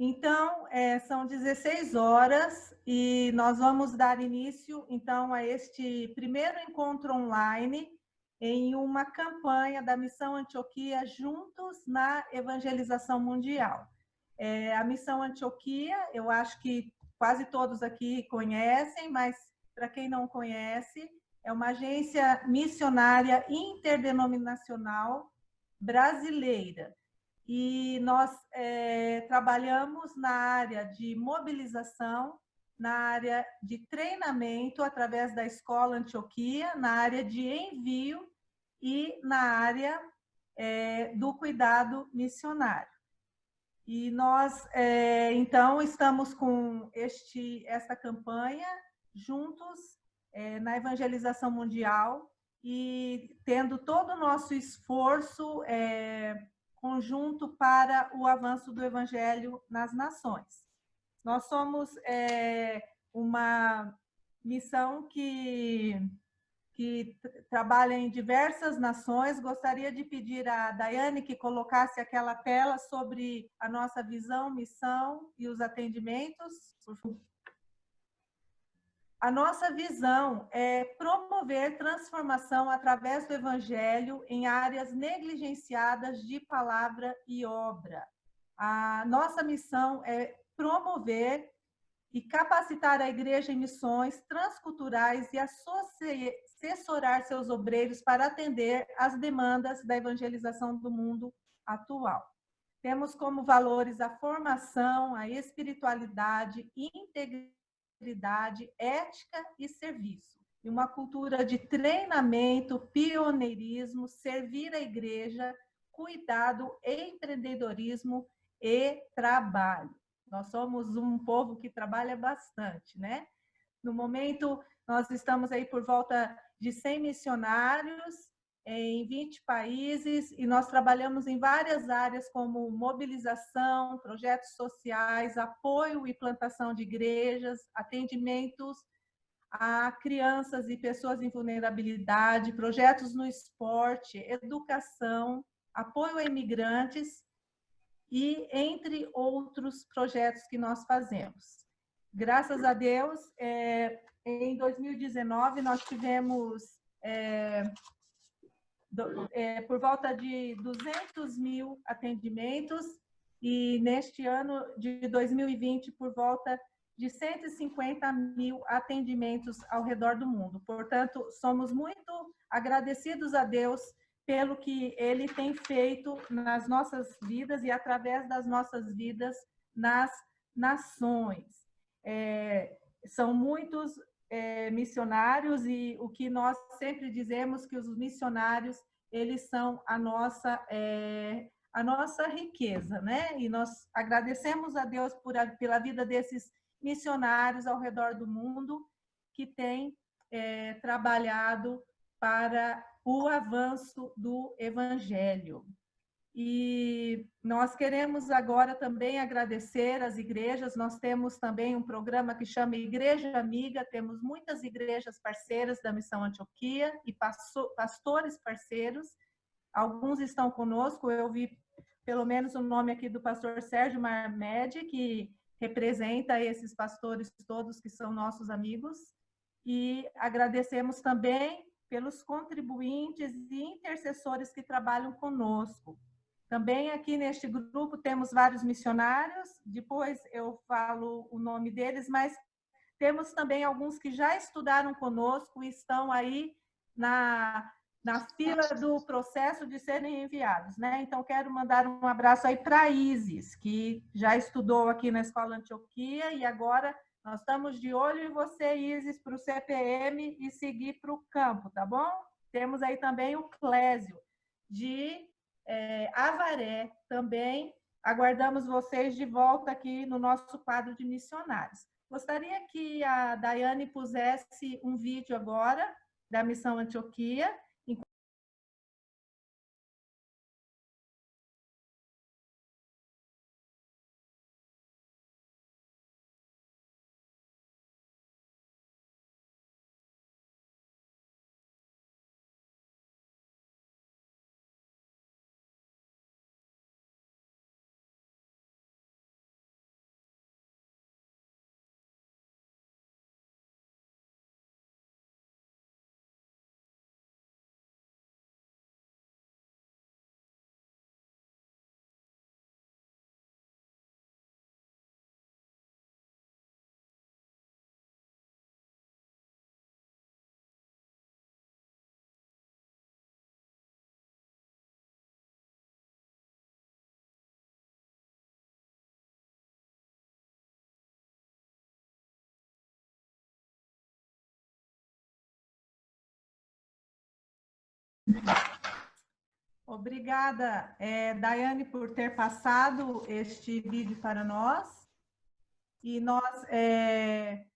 Então, são 16 horas e nós vamos dar início, então, a este primeiro encontro online em uma campanha da Missão Antioquia Juntos na Evangelização Mundial. A Missão Antioquia, eu acho que quase todos aqui conhecem, mas para quem não conhece, é uma agência missionária interdenominacional brasileira. E nós trabalhamos na área de mobilização, na área de treinamento através da Escola Antioquia, na área de envio e na área do cuidado missionário. E nós, então, estamos com esta campanha juntos na evangelização mundial e tendo todo o nosso esforço conjunto para o avanço do evangelho nas nações. Nós somos uma missão que trabalha em diversas nações. Gostaria de pedir a Daiane que colocasse aquela tela sobre a nossa visão, missão e os atendimentos. A nossa visão é promover transformação através do Evangelho em áreas negligenciadas de palavra e obra. A nossa missão é promover e capacitar a igreja em missões transculturais e assessorar seus obreiros para atender às demandas da evangelização do mundo atual. Temos como valores a formação, a espiritualidade, integridade, ética e serviço. E uma cultura de treinamento, pioneirismo, servir a igreja, cuidado, empreendedorismo e trabalho. Nós somos um povo que trabalha bastante, né? No momento, nós estamos aí por volta de 100 missionários em 20 países e nós trabalhamos em várias áreas como mobilização, projetos sociais, apoio e plantação de igrejas, atendimentos a crianças e pessoas em vulnerabilidade, projetos no esporte, educação, apoio a imigrantes e entre outros projetos que nós fazemos. Graças a Deus, em 2019, nós tivemos por volta de 200 mil atendimentos e neste ano de 2020, por volta de 150 mil atendimentos ao redor do mundo. Portanto, somos muito agradecidos a Deus pelo que Ele tem feito nas nossas vidas e através das nossas vidas nas nações. São muitos missionários e o que nós sempre dizemos que os missionários eles são a nossa riqueza, né? E nós agradecemos a Deus pela vida desses missionários ao redor do mundo que têm trabalhado para o avanço do Evangelho. E nós queremos agora também agradecer às igrejas. Nós temos também um programa que chama Igreja Amiga, temos muitas igrejas parceiras da Missão Antioquia e pastores parceiros. Alguns estão conosco, eu vi pelo menos o nome aqui do pastor Sérgio Marmed, que representa esses pastores todos que são nossos amigos. E agradecemos também pelos contribuintes e intercessores que trabalham conosco. Também aqui neste grupo temos vários missionários, depois eu falo o nome deles, mas temos também alguns que já estudaram conosco e estão aí na fila do processo de serem enviados, né? Então, quero mandar um abraço aí para a Isis, que já estudou aqui na Escola Antioquia e agora nós estamos de olho em você, Isis, para o CPM e seguir para o campo, tá bom? Temos aí também o Clésio, de Avaré, também aguardamos vocês de volta aqui no nosso quadro de missionários. Gostaria que a Daiane pusesse um vídeo agora da Missão Antioquia, Obrigada, Daiane, por ter passado este vídeo para nós. E nós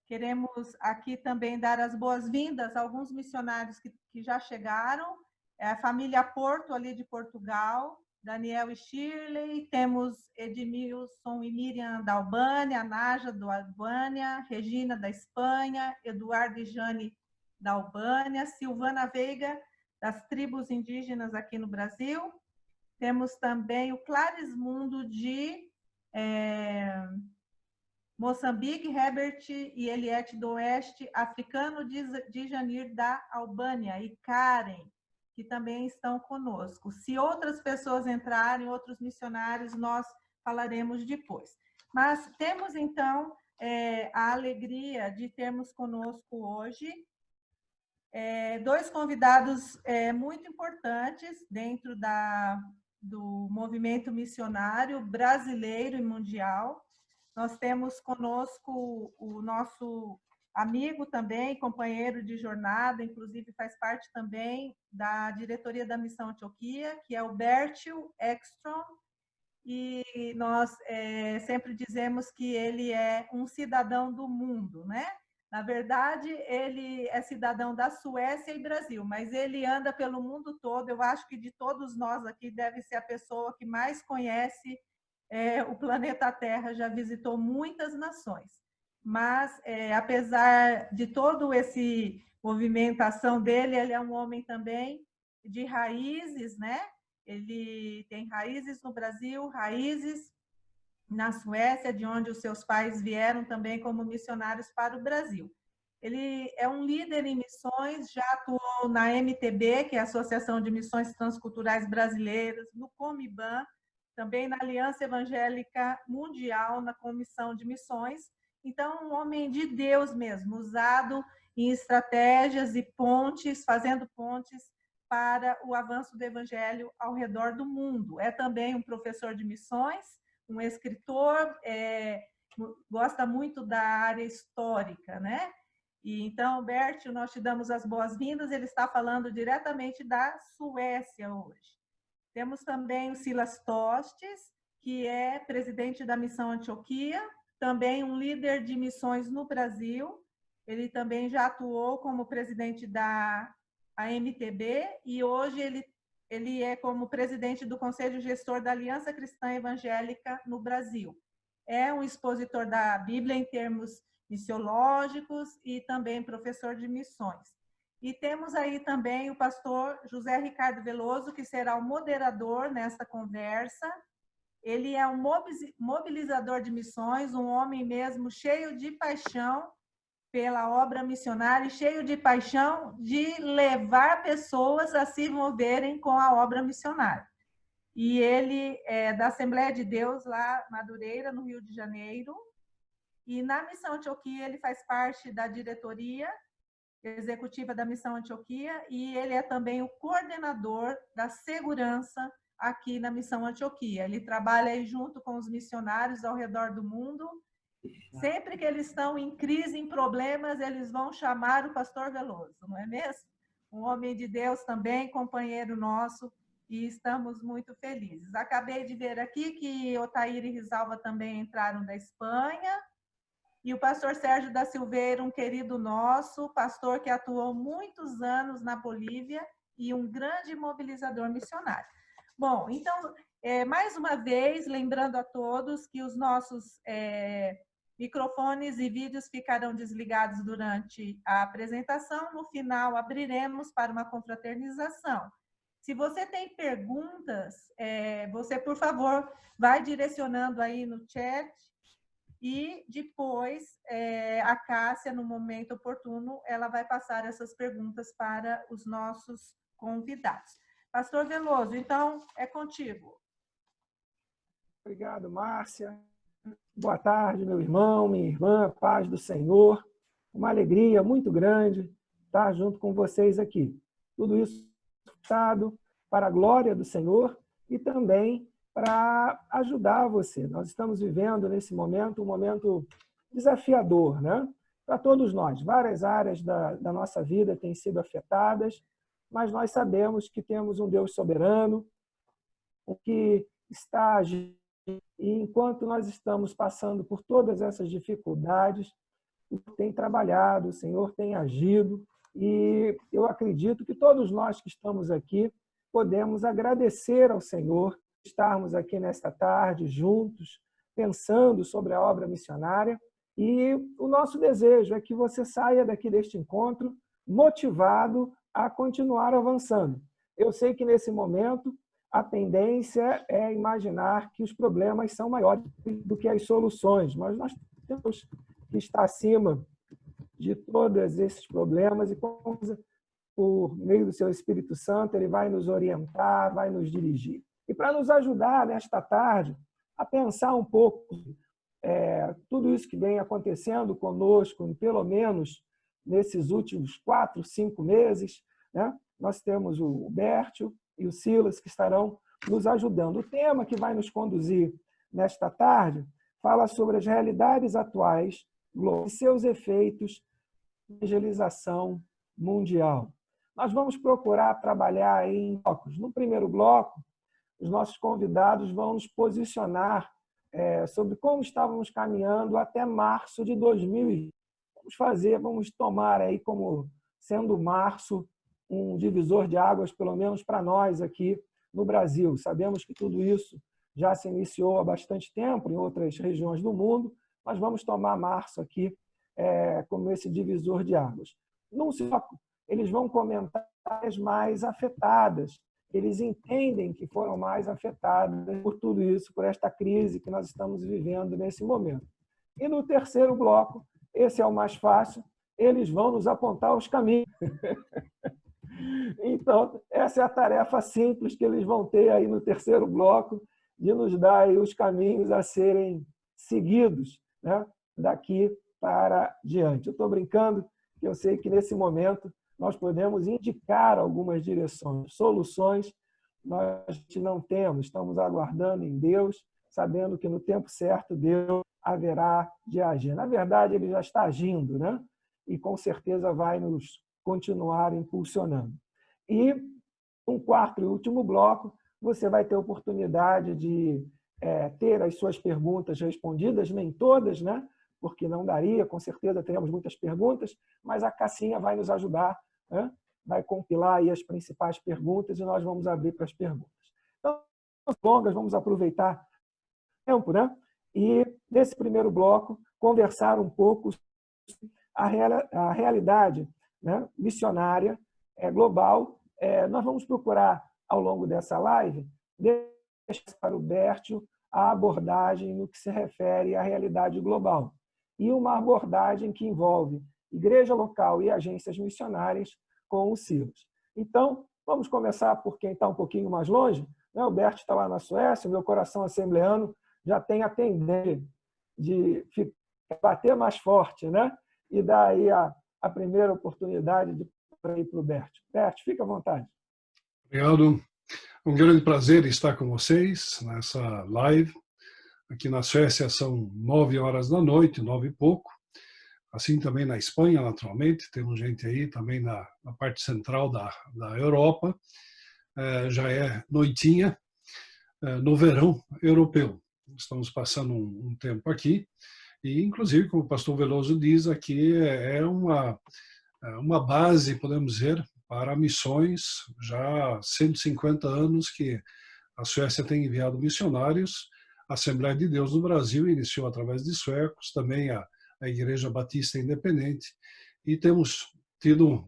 queremos aqui também dar as boas-vindas a alguns missionários que já chegaram. A família Porto, ali de Portugal, Daniel e Shirley, temos Edmilson e Miriam da Albânia, Naja da Albânia, Regina da Espanha, Eduardo e Jane da Albânia, Silvana Veiga, das tribos indígenas aqui no Brasil. Temos também o Clarismundo de Moçambique, Herbert e Eliette do Oeste, africano de Janir da Albânia, e Karen, que também estão conosco. Se outras pessoas entrarem, outros missionários, nós falaremos depois. Mas temos, então, a alegria de termos conosco hoje dois convidados muito importantes dentro do movimento missionário brasileiro e mundial. Nós temos conosco o nosso amigo também, companheiro de jornada, inclusive faz parte também da diretoria da Missão Antioquia, que é o Bertil Ekstrom, e nós sempre dizemos que ele é um cidadão do mundo, né? Na verdade, ele é cidadão da Suécia e Brasil, mas ele anda pelo mundo todo. Eu acho que de todos nós aqui deve ser a pessoa que mais conhece o planeta Terra, já visitou muitas nações. Mas, apesar de todo esse movimentação dele, ele é um homem também de raízes, né? Ele tem raízes no Brasil, raízes na Suécia, de onde os seus pais vieram também como missionários para o Brasil. Ele é um líder em missões, já atuou na MTB, que é a Associação de Missões Transculturais Brasileiras, no Comiban, também na Aliança Evangélica Mundial, na Comissão de Missões. Então, um homem de Deus mesmo, usado em estratégias e pontes, fazendo pontes para o avanço do Evangelho ao redor do mundo. É também um professor de missões, um escritor, gosta muito da área histórica, né? E então, Bert, nós te damos as boas-vindas. Ele está falando diretamente da Suécia hoje. Temos também o Silas Tostes, que é presidente da Missão Antioquia, também um líder de missões no Brasil. Ele também já atuou como presidente da AMTB e hoje ele é como presidente do Conselho Gestor da Aliança Cristã Evangélica no Brasil. É um expositor da Bíblia em termos missiológicos e também professor de missões. E temos aí também o pastor José Ricardo Veloso, que será o moderador nesta conversa. Ele é um mobilizador de missões, um homem mesmo cheio de paixão pela obra missionária e cheio de paixão de levar pessoas a se envolverem com a obra missionária. E ele é da Assembleia de Deus, lá em Madureira, no Rio de Janeiro. E na Missão Antioquia ele faz parte da diretoria executiva da Missão Antioquia e ele é também o coordenador da segurança aqui na Missão Antioquia. Ele trabalha aí junto com os missionários ao redor do mundo. Sempre que eles estão em crise, em problemas, eles vão chamar o pastor Veloso, não é mesmo? Um homem de Deus também, companheiro nosso, e estamos muito felizes. Acabei de ver aqui que Otair e Risalva também entraram da Espanha, e o pastor Sérgio da Silveira, um querido nosso, pastor que atuou muitos anos na Bolívia e um grande mobilizador missionário. Bom, então, mais uma vez, lembrando a todos que os nossos microfones e vídeos ficarão desligados durante a apresentação. No final, abriremos para uma confraternização. Se você tem perguntas, você, por favor, vai direcionando aí no chat e depois a Cássia, no momento oportuno, ela vai passar essas perguntas para os nossos convidados. Pastor Veloso, então, é contigo. Obrigado, Márcia. Boa tarde, meu irmão, minha irmã, paz do Senhor. Uma alegria muito grande estar junto com vocês aqui. Tudo isso para a glória do Senhor e também para ajudar você. Nós estamos vivendo nesse momento um momento desafiador, né? Para todos nós. Várias áreas da nossa vida têm sido afetadas, mas nós sabemos que temos um Deus soberano, o que está agindo. E enquanto nós estamos passando por todas essas dificuldades, o Senhor tem trabalhado, o Senhor tem agido, e eu acredito que todos nós que estamos aqui podemos agradecer ao Senhor estarmos aqui nesta tarde juntos, pensando sobre a obra missionária. E o nosso desejo é que você saia daqui deste encontro motivado a continuar avançando. Eu sei que nesse momento a tendência é imaginar que os problemas são maiores do que as soluções, mas nós temos que estar acima de todos esses problemas e, por meio do seu Espírito Santo, ele vai nos orientar, vai nos dirigir. E para nos ajudar nesta tarde a pensar um pouco tudo isso que vem acontecendo conosco, pelo menos nesses últimos 4, 5 meses, né? Nós temos o Bértio e o Silas que estarão nos ajudando. O tema que vai nos conduzir nesta tarde fala sobre as realidades atuais e seus efeitos na evangelização mundial. Nós vamos procurar trabalhar em blocos. No primeiro bloco, os nossos convidados vão nos posicionar sobre como estávamos caminhando até março de 2020. Vamos tomar aí como sendo março um divisor de águas, pelo menos para nós aqui no Brasil. Sabemos que tudo isso já se iniciou há bastante tempo em outras regiões do mundo, mas vamos tomar março aqui como esse divisor de águas. Num bloco, eles vão comentar as mais afetadas. Eles entendem que foram mais afetadas por tudo isso, por esta crise que nós estamos vivendo nesse momento. E no terceiro bloco, esse é o mais fácil, eles vão nos apontar os caminhos. Então, essa é a tarefa simples que eles vão ter aí no terceiro bloco, de nos dar aí os caminhos a serem seguidos, né, daqui para diante. Eu estou brincando, que eu sei que nesse momento nós podemos indicar algumas direções, soluções nós não temos, estamos aguardando em Deus, sabendo que no tempo certo Deus haverá de agir. Na verdade, ele já está agindo, né? E com certeza vai nos continuar impulsionando. E um quarto e último bloco, você vai ter a oportunidade de ter as suas perguntas respondidas, nem todas, né? Porque não daria, com certeza teremos muitas perguntas, mas a Cassinha vai nos ajudar, né? Vai compilar aí as principais perguntas e nós vamos abrir para as perguntas. Então, longas, vamos aproveitar o tempo, né? E nesse primeiro bloco, conversar um pouco sobre a realidade, né, missionária global. Nós vamos procurar, ao longo dessa live, deixar para o Bértio a abordagem no que se refere à realidade global. E uma abordagem que envolve igreja local e agências missionárias com o Silas. Então, vamos começar por quem está um pouquinho mais longe. O Bert está lá na Suécia, o meu coração assembleano já tem a tendência de bater mais forte, né? E dar aí a primeira oportunidade de ir para o Bert. Bert, fica à vontade. Obrigado. Um grande prazer estar com vocês nessa live. Aqui na Suécia são 9 horas da noite, 9 e pouco. Assim também na Espanha, naturalmente. Temos gente aí também na parte central da Europa. Já é noitinha no verão europeu. Estamos passando um tempo aqui. E, inclusive, como o pastor Veloso diz, aqui é uma base, podemos dizer, para missões. Já há 150 anos que a Suécia tem enviado missionários. A Assembleia de Deus no Brasil iniciou através de suecos, também a Igreja Batista Independente, e temos tido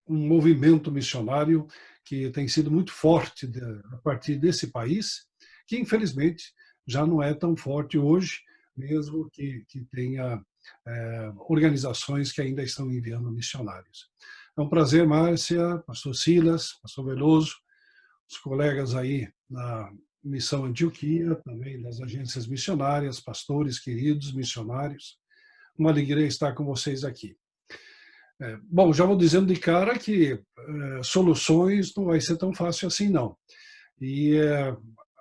um movimento missionário que tem sido muito forte a partir desse país, que infelizmente já não é tão forte hoje, mesmo que tenha organizações que ainda estão enviando missionários. É um prazer, Márcia, pastor Silas, pastor Veloso, os colegas aí na Missão Antioquia, também das agências missionárias, pastores queridos, missionários. Uma alegria estar com vocês aqui. Bom, já vou dizendo de cara que soluções não vai ser tão fácil assim, não. E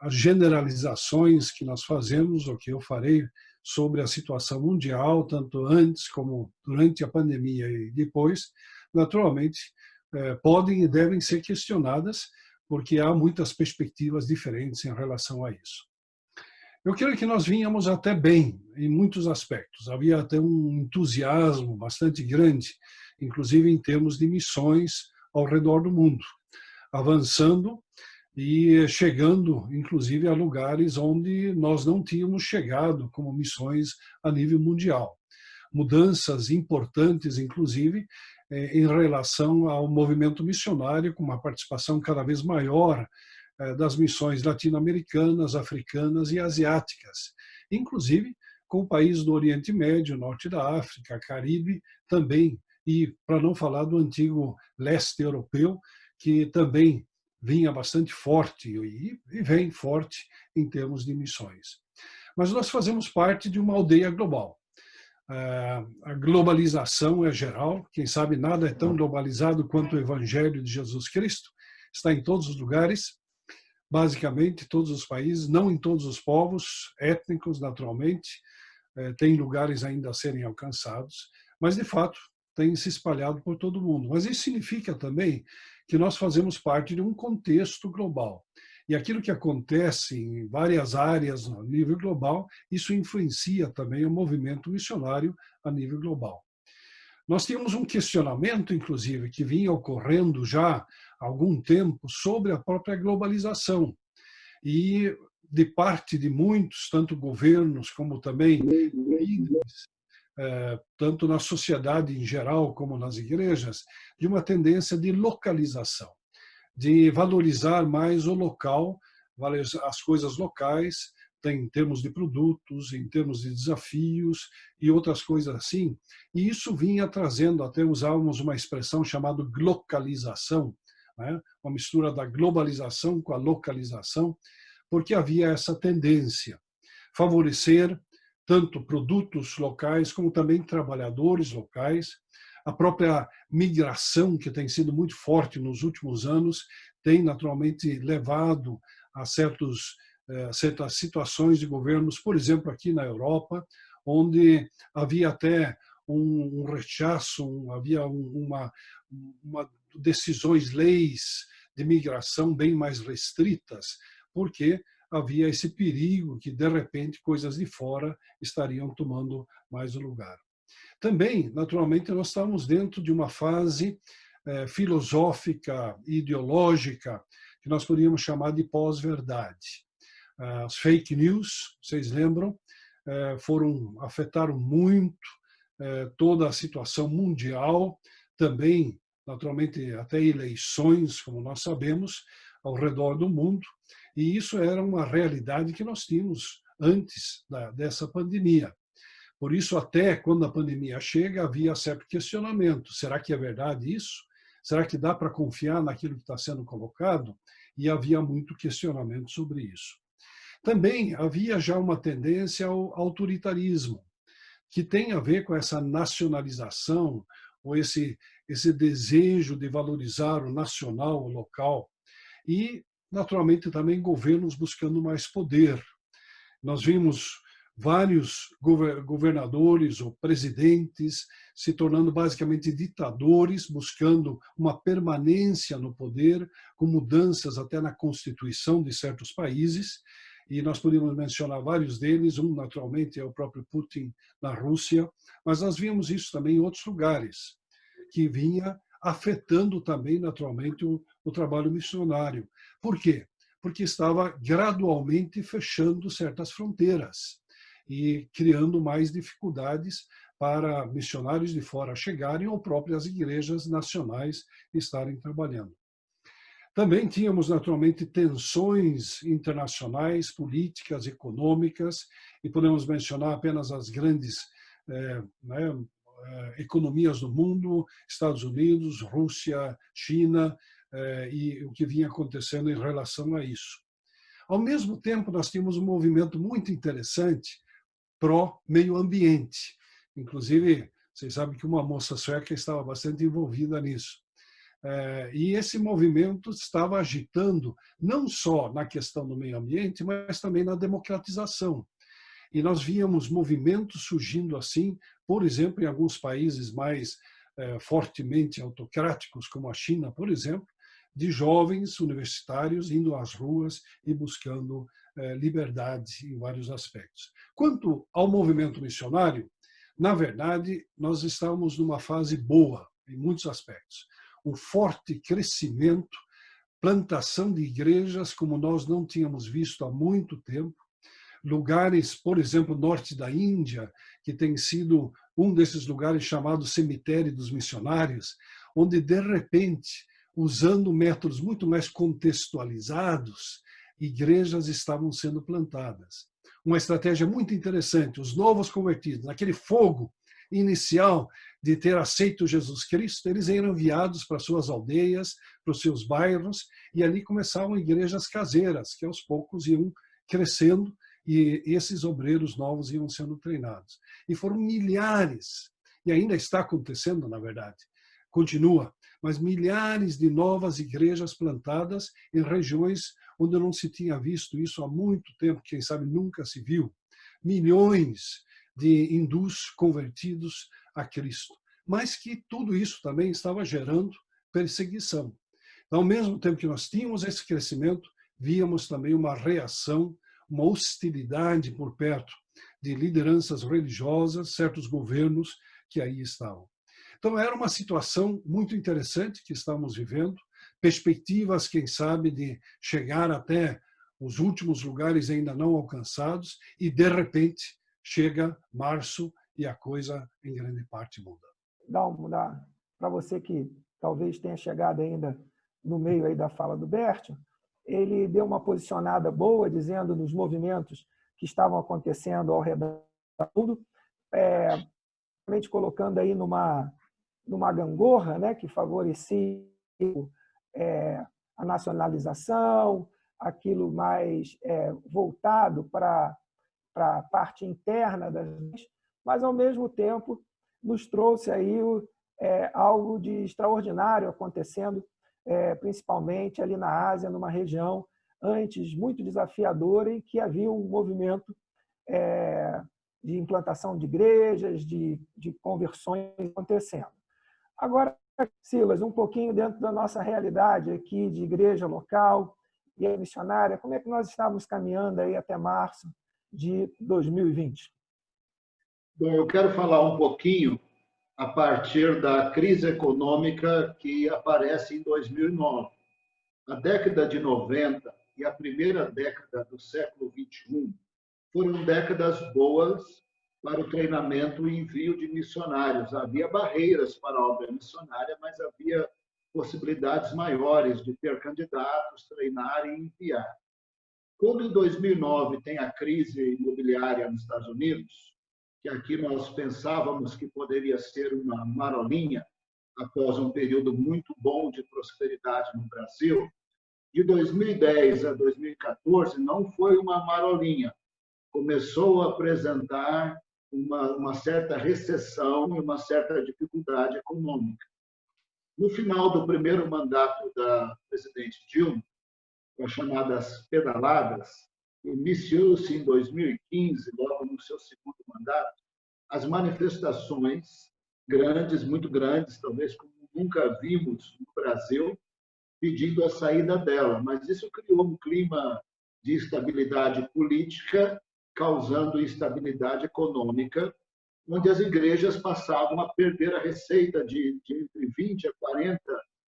as generalizações que nós fazemos, o que eu farei sobre a situação mundial, tanto antes como durante a pandemia e depois, naturalmente, podem e devem ser questionadas, porque há muitas perspectivas diferentes em relação a isso. Eu creio que nós vínhamos até bem em muitos aspectos. Havia até um entusiasmo bastante grande, inclusive em termos de missões ao redor do mundo, avançando e chegando, inclusive, a lugares onde nós não tínhamos chegado como missões a nível mundial. Mudanças importantes, inclusive, em relação ao movimento missionário, com uma participação cada vez maior das missões latino-americanas, africanas e asiáticas, inclusive com países do Oriente Médio, Norte da África, Caribe também, e para não falar do antigo leste europeu, que também vinha bastante forte e vem forte em termos de missões. Mas nós fazemos parte de uma aldeia global. A globalização é geral, quem sabe nada é tão globalizado quanto o Evangelho de Jesus Cristo, está em todos os lugares, basicamente todos os países, não em todos os povos étnicos, naturalmente, tem lugares ainda a serem alcançados, mas de fato tem se espalhado por todo o mundo. Mas isso significa também que nós fazemos parte de um contexto global. E aquilo que acontece em várias áreas no nível global, isso influencia também o movimento missionário a nível global. Nós tínhamos um questionamento, inclusive, que vinha ocorrendo já há algum tempo sobre a própria globalização. E de parte de muitos, tanto governos como também líderes, tanto na sociedade em geral como nas igrejas, de uma tendência de localização, de valorizar mais o local, as coisas locais, em termos de produtos, em termos de desafios e outras coisas assim. E isso vinha trazendo, até usávamos uma expressão chamada glocalização, né? Uma mistura da globalização com a localização, porque havia essa tendência, favorecer tanto produtos locais como também trabalhadores locais. A própria migração, que tem sido muito forte nos últimos anos, tem naturalmente levado a certas situações de governos, por exemplo, aqui na Europa, onde havia até um rechaço, havia uma decisões, leis de migração bem mais restritas, porque havia esse perigo que, de repente, coisas de fora estariam tomando mais o lugar. Também, naturalmente, nós estamos dentro de uma fase filosófica, ideológica, que nós poderíamos chamar de pós-verdade. As fake news, vocês lembram, afetaram muito toda a situação mundial, também, naturalmente, até eleições, como nós sabemos, ao redor do mundo, e isso era uma realidade que nós tínhamos antes dessa pandemia. Por isso, até quando a pandemia chega, havia certo questionamento. Será que é verdade isso? Será que dá para confiar naquilo que está sendo colocado? E havia muito questionamento sobre isso. Também havia já uma tendência ao autoritarismo, que tem a ver com essa nacionalização, ou esse desejo de valorizar o nacional, o local, e, naturalmente, também governos buscando mais poder. Nós vimos vários governadores ou presidentes se tornando basicamente ditadores, buscando uma permanência no poder, com mudanças até na constituição de certos países, e nós podemos mencionar vários deles, um naturalmente é o próprio Putin na Rússia, mas nós vimos isso também em outros lugares, que vinha afetando também naturalmente o trabalho missionário. Por quê? Porque estava gradualmente fechando certas fronteiras e criando mais dificuldades para missionários de fora chegarem ou próprias igrejas nacionais estarem trabalhando. Também tínhamos, naturalmente, tensões internacionais, políticas, econômicas, e podemos mencionar apenas as grandes economias do mundo, Estados Unidos, Rússia, China, e o que vinha acontecendo em relação a isso. Ao mesmo tempo, nós tínhamos um movimento muito interessante pró-meio ambiente. Inclusive, vocês sabem que uma moça sueca estava bastante envolvida nisso. E esse movimento estava agitando não só na questão do meio ambiente, mas também na democratização. E nós víamos movimentos surgindo assim, por exemplo, em alguns países mais fortemente autocráticos, como a China, por exemplo, de jovens universitários indo às ruas e buscando liberdade em vários aspectos. Quanto ao movimento missionário, na verdade, nós estamos numa fase boa em muitos aspectos. Um forte crescimento, plantação de igrejas como nós não tínhamos visto há muito tempo. Lugares, por exemplo, norte da Índia, que tem sido um desses lugares chamado cemitério dos missionários, onde, de repente, usando métodos muito mais contextualizados, igrejas estavam sendo plantadas. Uma estratégia muito interessante, os novos convertidos, naquele fogo inicial de ter aceito Jesus Cristo, eles eram enviados para suas aldeias, para os seus bairros, e ali começavam igrejas caseiras, que aos poucos iam crescendo, e esses obreiros novos iam sendo treinados. E foram milhares, e ainda está acontecendo, na verdade, continua, mas milhares de novas igrejas plantadas em regiões onde não se tinha visto isso há muito tempo, quem sabe nunca se viu. Milhões de hindus convertidos a Cristo. Mas que tudo isso também estava gerando perseguição. Então, ao mesmo tempo que nós tínhamos esse crescimento, víamos também uma reação, uma hostilidade por perto de lideranças religiosas, certos governos que aí estavam. Então, era uma situação muito interessante que estamos vivendo, perspectivas, quem sabe, de chegar até os últimos lugares ainda não alcançados, e, de repente, chega março e a coisa, em grande parte, muda. Para você que talvez tenha chegado ainda no meio aí da fala do Bert, ele deu uma posicionada boa, dizendo dos movimentos que estavam acontecendo ao redor do mundo, colocando aí numa gangorra, né, que favorecia a nacionalização, aquilo mais voltado para a parte interna das leis, mas, ao mesmo tempo, nos trouxe aí algo de extraordinário acontecendo, principalmente ali na Ásia, numa região antes muito desafiadora, em que havia um movimento de implantação de igrejas, de conversões acontecendo. Agora, Silas, um pouquinho dentro da nossa realidade aqui de igreja local e missionária, como é que nós estamos caminhando aí até março de 2020? Bom, eu quero falar um pouquinho a partir da crise econômica que aparece em 2009. A década de 90 e a primeira década do século 21 foram décadas boas para o treinamento e envio de missionários. Havia barreiras para a obra missionária, mas havia possibilidades maiores de ter candidatos, treinar e enviar. Quando em 2009 tem a crise imobiliária nos Estados Unidos, que aqui nós pensávamos que poderia ser uma marolinha, após um período muito bom de prosperidade no Brasil, de 2010 a 2014 não foi uma marolinha. Começou a apresentar uma certa recessão e uma certa dificuldade econômica. No final do primeiro mandato da presidente Dilma, com as chamadas pedaladas, iniciou-se em 2015, logo no seu segundo mandato, as manifestações grandes, muito grandes, talvez como nunca vimos no Brasil, pedindo a saída dela. Mas isso criou um clima de instabilidade política, causando instabilidade econômica, onde as igrejas passavam a perder a receita de entre 20% a 40%,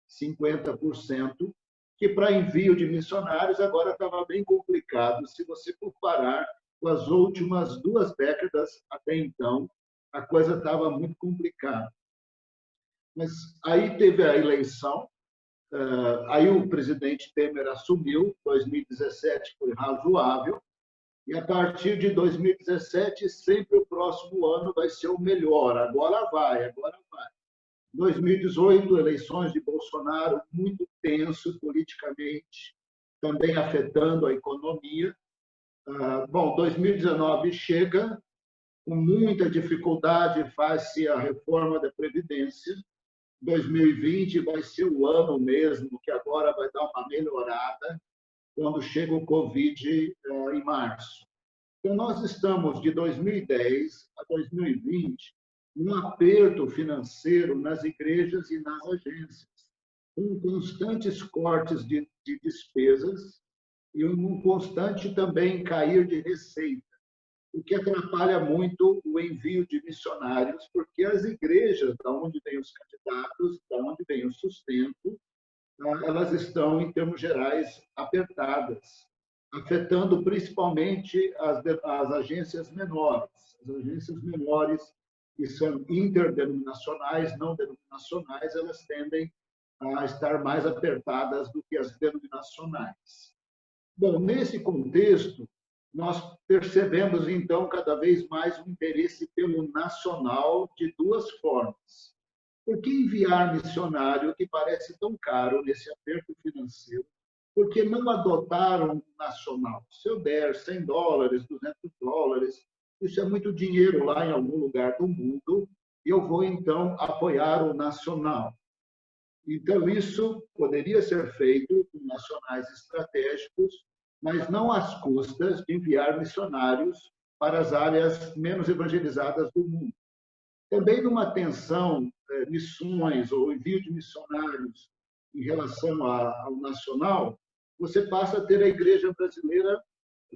50%, que para envio de missionários agora estava bem complicado, se você comparar com as últimas 2 décadas até então, a coisa estava muito complicada. Mas aí teve a eleição, aí o presidente Temer assumiu, 2017 foi razoável, e a partir de 2017, sempre o próximo ano vai ser o melhor, agora vai. 2018, eleições de Bolsonaro, muito tenso politicamente, também afetando a economia. Bom, 2019 chega, com muita dificuldade faz-se a reforma da Previdência. 2020 vai ser o ano mesmo, que agora vai dar uma melhorada, quando chega o Covid em março. Então, nós estamos de 2010 a 2020 num aperto financeiro nas igrejas e nas agências. com constantes cortes de despesas e um constante também cair de receita, o que atrapalha muito o envio de missionários, porque as igrejas, da onde vêm os candidatos, da onde vem o sustento, elas estão, em termos gerais, apertadas, afetando principalmente as agências menores. As agências menores, que são interdenominacionais, não denominacionais, elas tendem a estar mais apertadas do que as denominacionais. Bom, nesse contexto, nós percebemos, então, cada vez mais um interesse pelo nacional de duas formas. Por que enviar missionário que parece tão caro nesse aperto financeiro? Por que não adotar um nacional? Se eu der $100, $200, isso é muito dinheiro lá em algum lugar do mundo, e eu vou, então, apoiar o nacional. Então, isso poderia ser feito com nacionais estratégicos, mas não às custas de enviar missionários para as áreas menos evangelizadas do mundo. Também numa tensão, missões ou envio de missionários em relação ao nacional, você passa a ter a igreja brasileira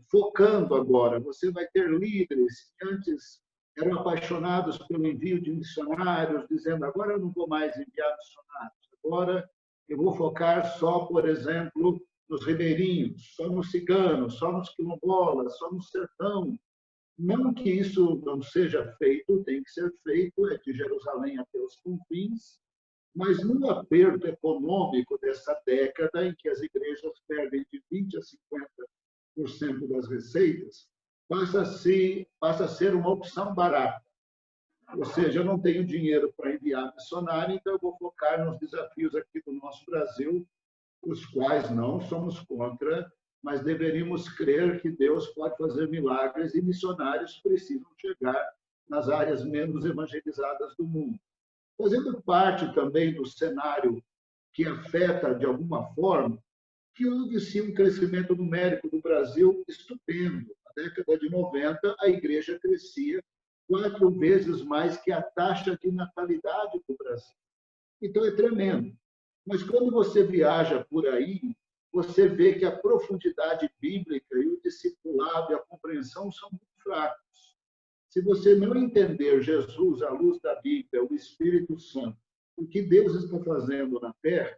focando agora. Você vai ter líderes que antes eram apaixonados pelo envio de missionários, dizendo, agora eu não vou mais enviar missionários, agora eu vou focar só, por exemplo, nos ribeirinhos, só nos ciganos, só nos quilombolas, só no sertão. Não que isso não seja feito, tem que ser feito, é de Jerusalém até os confins, mas no aperto econômico dessa década, em que as igrejas perdem de 20% a 50% das receitas, passa a ser uma opção barata. Ou seja, eu não tenho dinheiro para enviar missionário, então eu vou focar nos desafios aqui do nosso Brasil, os quais não somos contra, mas deveríamos crer que Deus pode fazer milagres e missionários precisam chegar nas áreas menos evangelizadas do mundo. Fazendo parte também do cenário que afeta, de alguma forma, que houve sim um crescimento numérico do Brasil estupendo. Na década de 90, a igreja crescia 4 vezes mais que a taxa de natalidade do Brasil. Então, é tremendo. Mas quando você viaja por aí, você vê que a profundidade bíblica e o discipulado e a compreensão são muito fracos. Se você não entender Jesus à luz da Bíblia, o Espírito Santo, o que Deus está fazendo na terra,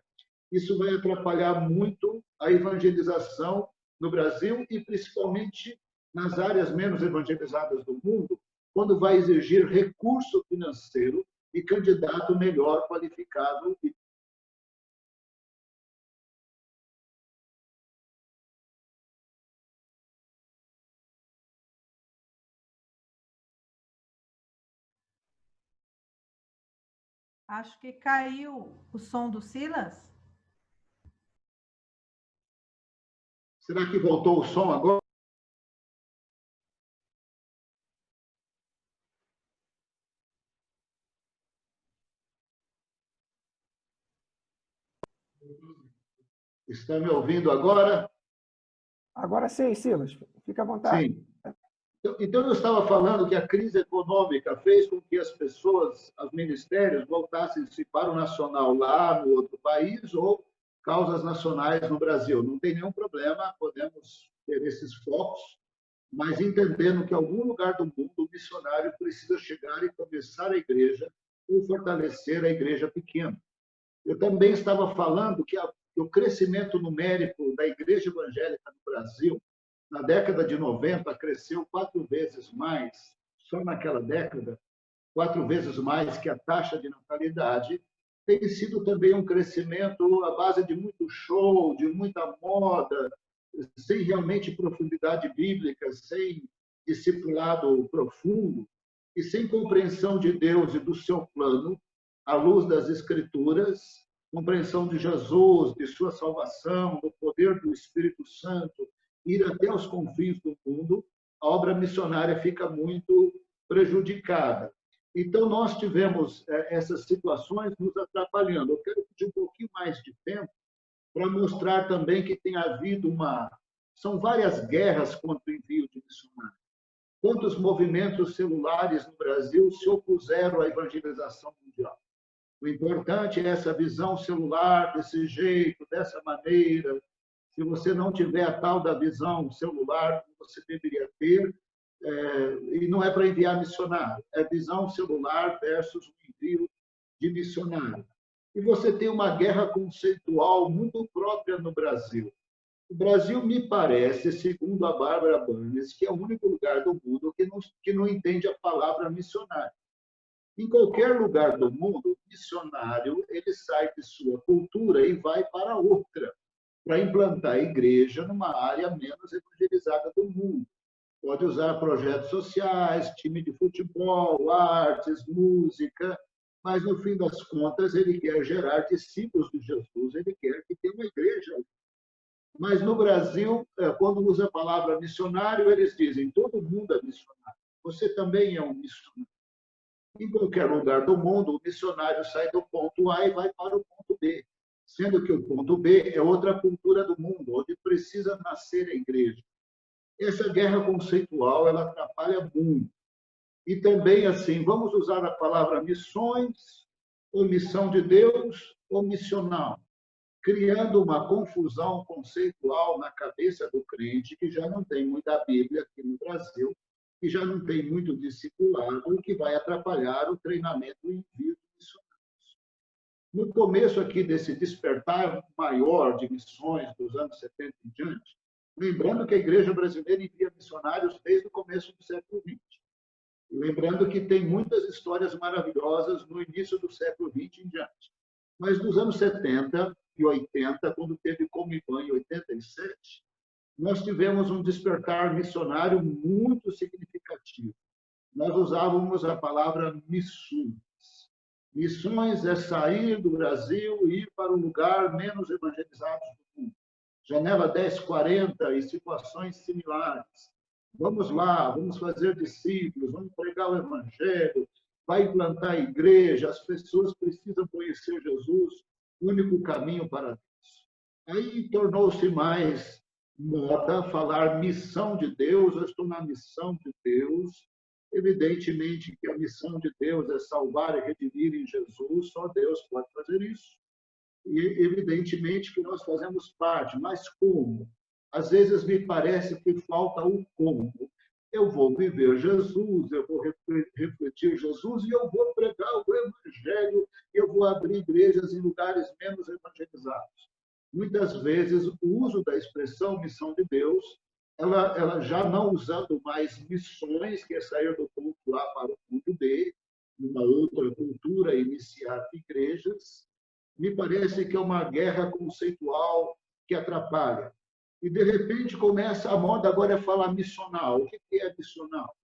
isso vai atrapalhar muito a evangelização no Brasil e principalmente nas áreas menos evangelizadas do mundo, quando vai exigir recurso financeiro e candidato melhor qualificado. Acho que caiu o som do Silas. Será que voltou o som agora? Está me ouvindo agora? Agora sim, Silas. Fica à vontade. Sim. Então, eu estava falando que a crise econômica fez com que as pessoas, os ministérios, voltassem-se para o nacional lá no outro país ou causas nacionais no Brasil. Não tem nenhum problema, podemos ter esses focos, mas entendendo que em algum lugar do mundo o missionário precisa chegar e começar a igreja ou fortalecer a igreja pequena. Eu também estava falando que o crescimento numérico da igreja evangélica no Brasil, na década de 90, cresceu 4 vezes mais, só naquela década, 4 vezes mais que a taxa de natalidade. Tem sido também um crescimento à base de muito show, de muita moda, sem realmente profundidade bíblica, sem discipulado profundo e sem compreensão de Deus e do seu plano, à luz das Escrituras, compreensão de Jesus, de sua salvação, do poder do Espírito Santo, ir até os confins do mundo, a obra missionária fica muito prejudicada. Então, nós tivemos essas situações nos atrapalhando. Eu quero pedir um pouquinho mais de tempo para mostrar também que tem havido são várias guerras contra o envio de missionários. Quantos movimentos celulares no Brasil se opuseram à evangelização mundial? O importante é essa visão celular, desse jeito, dessa maneira. Se você não tiver a tal da visão celular que você deveria ter, e não é para enviar missionário, é visão celular versus o envio de missionário. E você tem uma guerra conceitual muito própria no Brasil. O Brasil, me parece, segundo a Bárbara Burns, que é o único lugar do mundo que não entende a palavra missionário. Em qualquer lugar do mundo, o missionário ele sai de sua cultura e vai para outra, para implantar a igreja numa área menos evangelizada do mundo. Pode usar projetos sociais, time de futebol, artes, música, mas, no fim das contas, ele quer gerar discípulos de Jesus, ele quer que tenha uma igreja. Mas, no Brasil, quando usa a palavra missionário, eles dizem, todo mundo é missionário, você também é um missionário. Em qualquer lugar do mundo, o missionário sai do ponto A e vai para o ponto B, sendo que o ponto B é outra cultura do mundo, onde precisa nascer a igreja. Essa guerra conceitual, ela atrapalha muito. E também, assim, vamos usar a palavra missões, ou missão de Deus, ou missional, criando uma confusão conceitual na cabeça do crente, que já não tem muita Bíblia aqui no Brasil, que já não tem muito discipulado, e que vai atrapalhar o treinamento e envio de missionários. No começo aqui desse despertar maior de missões dos anos 70 em diante, lembrando que a igreja brasileira envia missionários desde o começo do século XX. Lembrando que tem muitas histórias maravilhosas no início do século XX em diante. Mas nos anos 70 e 80, quando teve Comiban em 87, nós tivemos um despertar missionário muito significativo. Nós usávamos a palavra missões. Missões é sair do Brasil e ir para um lugar menos evangelizado do mundo. Janela 1040 e situações similares. Vamos lá, vamos fazer discípulos, vamos pregar o evangelho, vai implantar a igreja, as pessoas precisam conhecer Jesus, o único caminho para Deus. Aí tornou-se mais moda falar missão de Deus, eu estou na missão de Deus. Evidentemente que a missão de Deus é salvar e redimir em Jesus, só Deus pode fazer isso. E evidentemente que nós fazemos parte, mas como? Às vezes me parece que falta o como. Eu vou viver Jesus, eu vou refletir Jesus e eu vou pregar o evangelho, eu vou abrir igrejas em lugares menos evangelizados. Muitas vezes o uso da expressão missão de Deus, ela já não usando mais missões, que é sair do ponto A para o ponto B, numa outra cultura, iniciar igrejas, me parece que é uma guerra conceitual que atrapalha. E, de repente, começa a moda agora é falar missional. O que é missional?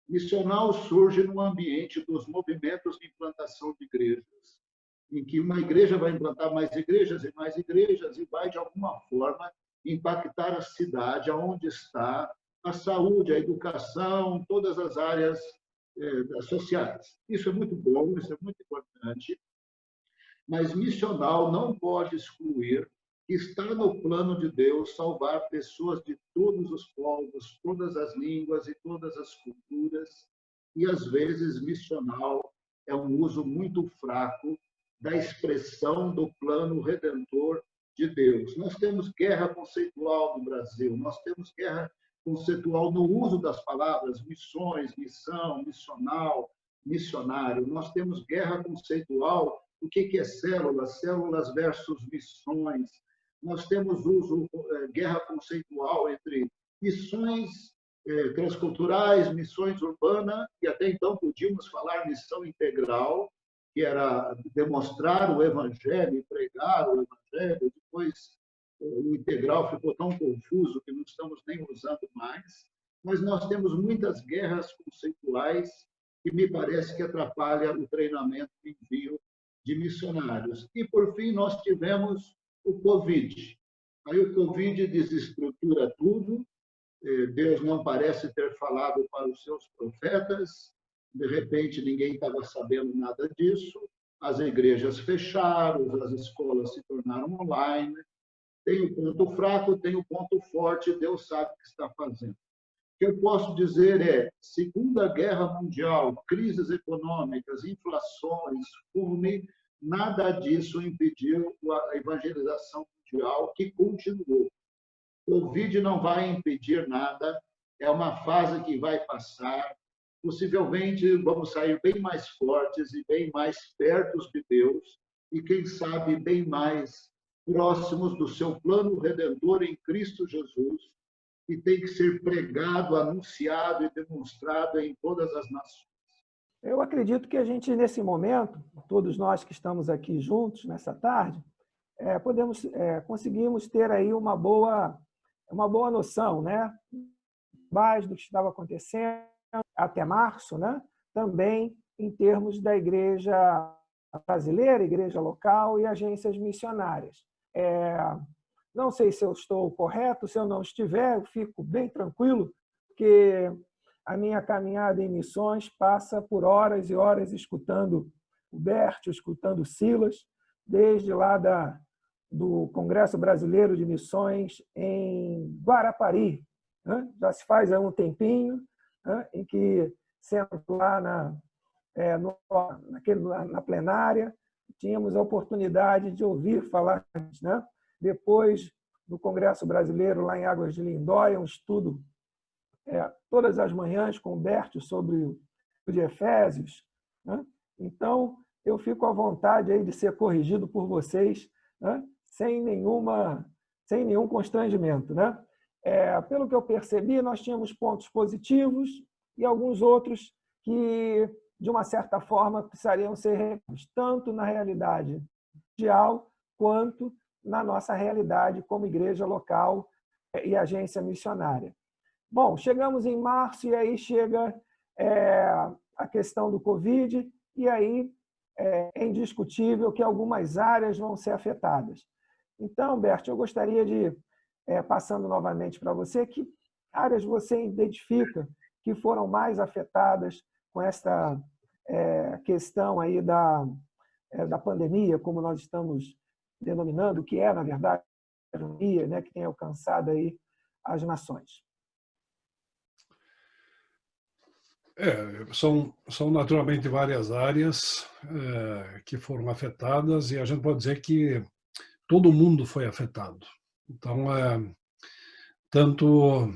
Missional surge no ambiente dos movimentos de implantação de igrejas, em que uma igreja vai implantar mais igrejas e vai, de alguma forma, impactar a cidade, aonde está, a saúde, a educação, todas as áreas sociais. Isso é muito bom, isso é muito importante, mas missional não pode excluir que está no plano de Deus salvar pessoas de todos os povos, todas as línguas e todas as culturas, e às vezes missional é um uso muito fraco da expressão do plano redentor de Deus. Nós temos guerra conceitual no Brasil, nós temos guerra conceitual no uso das palavras missões, missão, missional, missionário. Nós temos guerra conceitual, o que é células, células versus missões. Nós temos guerra conceitual entre missões transculturais, missões urbanas, e até então podíamos falar missão integral, que era demonstrar o evangelho e pregar o evangelho. Depois o integral ficou tão confuso que não estamos nem usando mais. Mas nós temos muitas guerras conceituais que me parece que atrapalham o treinamento e envio de missionários. E, por fim, nós tivemos o Covid. Aí o Covid desestrutura tudo, Deus não parece ter falado para os seus profetas, de repente ninguém estava sabendo nada disso, as igrejas fecharam, as escolas se tornaram online, tem o ponto fraco, tem o ponto forte, Deus sabe o que está fazendo. O que eu posso dizer é, Segunda Guerra Mundial, crises econômicas, inflações, fome, nada disso impediu a evangelização mundial, que continuou. O Covid não vai impedir nada, é uma fase que vai passar. Possivelmente vamos sair bem mais fortes e bem mais perto de Deus, e quem sabe bem mais próximos do seu plano redentor em Cristo Jesus, que tem que ser pregado, anunciado e demonstrado em todas as nações. Eu acredito que a gente, nesse momento, todos nós que estamos aqui juntos nessa tarde, conseguimos ter aí uma boa noção, né? Mais do que estava acontecendo até março, né? Também em termos da igreja brasileira, igreja local e agências missionárias. Não sei se eu estou correto, se eu não estiver, eu fico bem tranquilo, porque a minha caminhada em missões passa por horas e horas escutando o Bércio, escutando o Silas, desde lá do Congresso Brasileiro de Missões em Guarapari. Né? Já se faz há um tempinho, né? Em que sento lá na plenária, tínhamos a oportunidade de ouvir falar, né? Depois do Congresso Brasileiro lá em Águas de Lindóia, um estudo todas as manhãs com o Bércio sobre o de Efésios. Né? Então, eu fico à vontade aí de ser corrigido por vocês, né? sem nenhum constrangimento. Né? Pelo que eu percebi, nós tínhamos pontos positivos e alguns outros que, de uma certa forma, precisariam ser revistos, tanto na realidade mundial quanto na nossa realidade como igreja local e agência missionária. Bom, chegamos em março e aí chega a questão do Covid e aí é indiscutível que algumas áreas vão ser afetadas. Então, Bert, eu gostaria de, passando novamente para você, que áreas você identifica que foram mais afetadas com esta questão aí da pandemia, como nós estamos denominando, que na verdade, a pandemia, né, que tem alcançado aí as nações. São naturalmente várias áreas que foram afetadas e a gente pode dizer que todo mundo foi afetado. Então, tanto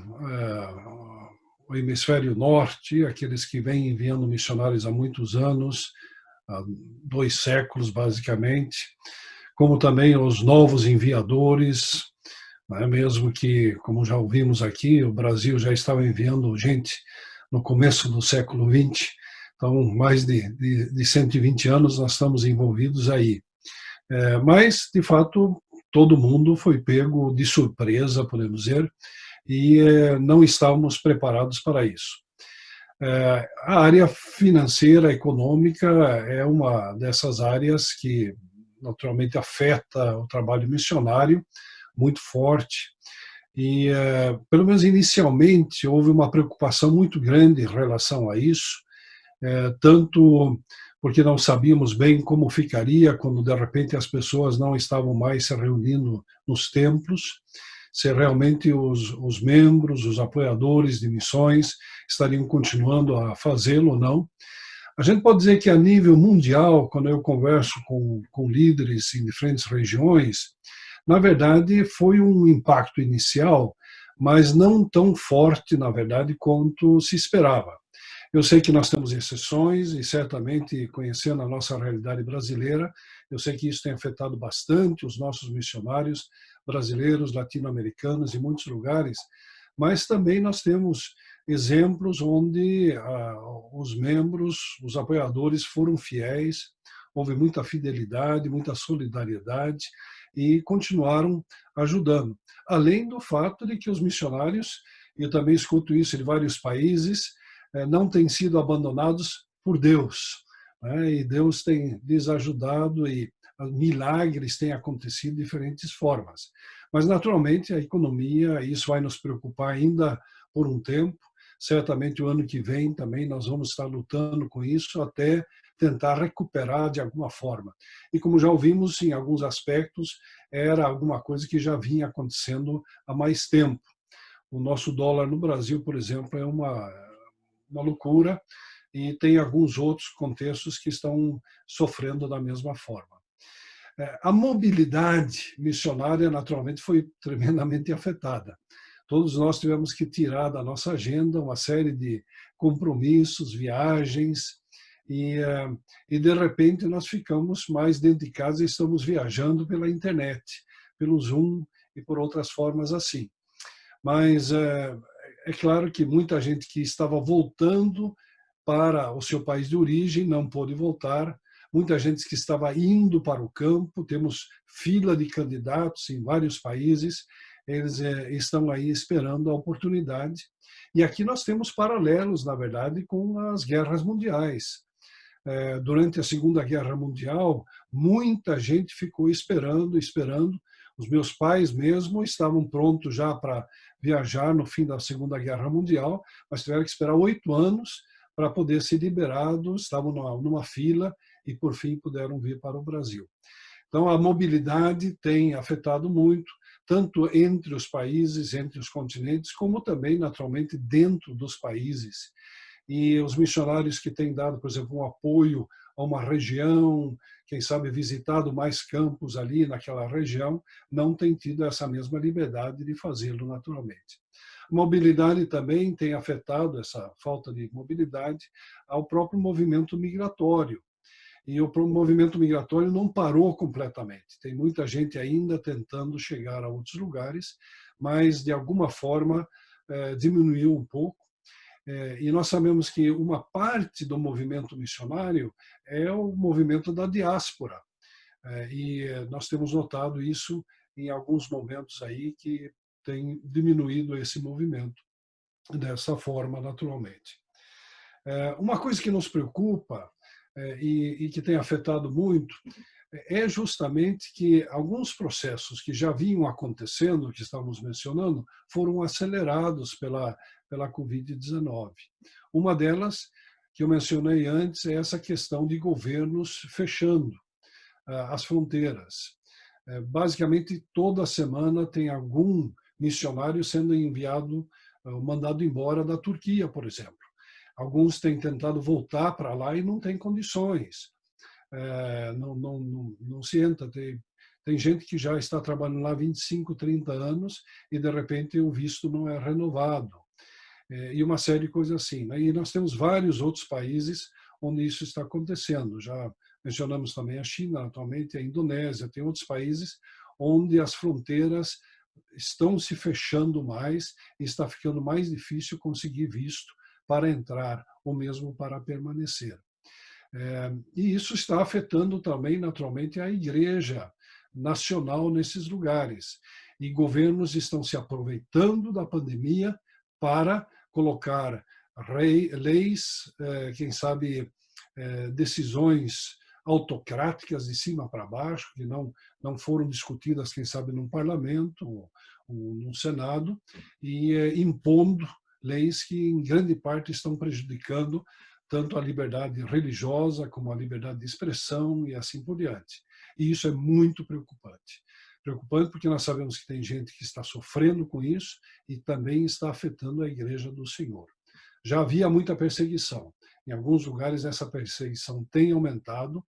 o hemisfério norte, aqueles que vêm enviando missionários há muitos anos, há 2 séculos basicamente, como também os novos enviadores, né? Mesmo que, como já ouvimos aqui, o Brasil já estava enviando gente no começo do século XX, então mais de 120 anos nós estamos envolvidos aí. Mas, de fato, todo mundo foi pego de surpresa, podemos dizer, e não estávamos preparados para isso. A área financeira, econômica, é uma dessas áreas que naturalmente afeta o trabalho missionário muito forte. E, pelo menos inicialmente, houve uma preocupação muito grande em relação a isso, tanto porque não sabíamos bem como ficaria quando, de repente, as pessoas não estavam mais se reunindo nos templos, se realmente os membros, os apoiadores de missões estariam continuando a fazê-lo ou não. A gente pode dizer que, a nível mundial, quando eu converso com líderes em diferentes regiões, na verdade, foi um impacto inicial, mas não tão forte, na verdade, quanto se esperava. Eu sei que nós temos exceções e, certamente, conhecendo a nossa realidade brasileira, eu sei que isso tem afetado bastante os nossos missionários brasileiros, latino-americanos, em muitos lugares, mas também nós temos exemplos onde os membros, os apoiadores foram fiéis, houve muita fidelidade, muita solidariedade e continuaram ajudando. Além do fato de que os missionários, eu também escuto isso em vários países, não têm sido abandonados por Deus, né? E Deus tem lhes ajudado e milagres têm acontecido de diferentes formas. Mas, naturalmente, a economia, isso vai nos preocupar ainda por um tempo. Certamente, o ano que vem também nós vamos estar lutando com isso até tentar recuperar de alguma forma. E, como já ouvimos, em alguns aspectos, era alguma coisa que já vinha acontecendo há mais tempo. O nosso dólar no Brasil, por exemplo, é uma loucura, e tem alguns outros contextos que estão sofrendo da mesma forma. A mobilidade missionária, naturalmente, foi tremendamente afetada. Todos nós tivemos que tirar da nossa agenda uma série de compromissos, viagens, e de repente nós ficamos mais dentro de casa e estamos viajando pela internet, pelo Zoom e por outras formas assim. Mas é claro que muita gente que estava voltando para o seu país de origem não pôde voltar, muita gente que estava indo para o campo, temos fila de candidatos em vários países, eles estão aí esperando a oportunidade. E aqui nós temos paralelos, na verdade, com as guerras mundiais. Durante a Segunda Guerra Mundial, muita gente ficou esperando. Os meus pais mesmo estavam prontos já para viajar no fim da Segunda Guerra Mundial, mas tiveram que esperar 8 anos para poder ser liberados, estavam numa fila e, por fim, puderam vir para o Brasil. Então, a mobilidade tem afetado muito, tanto entre os países, entre os continentes, como também, naturalmente, dentro dos países. E os missionários que têm dado, por exemplo, um apoio a uma região, quem sabe visitado mais campos ali naquela região, não têm tido essa mesma liberdade de fazê-lo naturalmente. A mobilidade também tem afetado, essa falta de mobilidade, ao próprio movimento migratório. E o movimento migratório não parou completamente. Tem muita gente ainda tentando chegar a outros lugares, mas de alguma forma diminuiu um pouco. E nós sabemos que uma parte do movimento missionário é o movimento da diáspora. E nós temos notado isso em alguns momentos aí que tem diminuído esse movimento dessa forma naturalmente. Uma coisa que nos preocupa e que tem afetado muito é justamente que alguns processos que já vinham acontecendo, que estávamos mencionando, foram acelerados pela Covid-19. Uma delas, que eu mencionei antes, é essa questão de governos fechando as fronteiras. Basicamente, toda semana tem algum missionário sendo enviado, mandado embora da Turquia, por exemplo. Alguns têm tentado voltar para lá e não têm condições. Não se entra. Tem gente que já está trabalhando lá há 25, 30 anos e, de repente, o visto não é renovado. E uma série de coisas assim. E nós temos vários outros países onde isso está acontecendo. Já mencionamos também a China, atualmente a Indonésia, tem outros países onde as fronteiras estão se fechando mais e está ficando mais difícil conseguir visto para entrar ou mesmo para permanecer. E isso está afetando também, naturalmente, a igreja nacional nesses lugares. E governos estão se aproveitando da pandemia para colocar leis, quem sabe, decisões autocráticas de cima para baixo, que não foram discutidas, quem sabe, num parlamento ou num senado, e impondo leis que, em grande parte, estão prejudicando tanto a liberdade religiosa como a liberdade de expressão e assim por diante. E isso é muito preocupante. Preocupante porque nós sabemos que tem gente que está sofrendo com isso e também está afetando a Igreja do Senhor. Já havia muita perseguição. Em alguns lugares essa perseguição tem aumentado,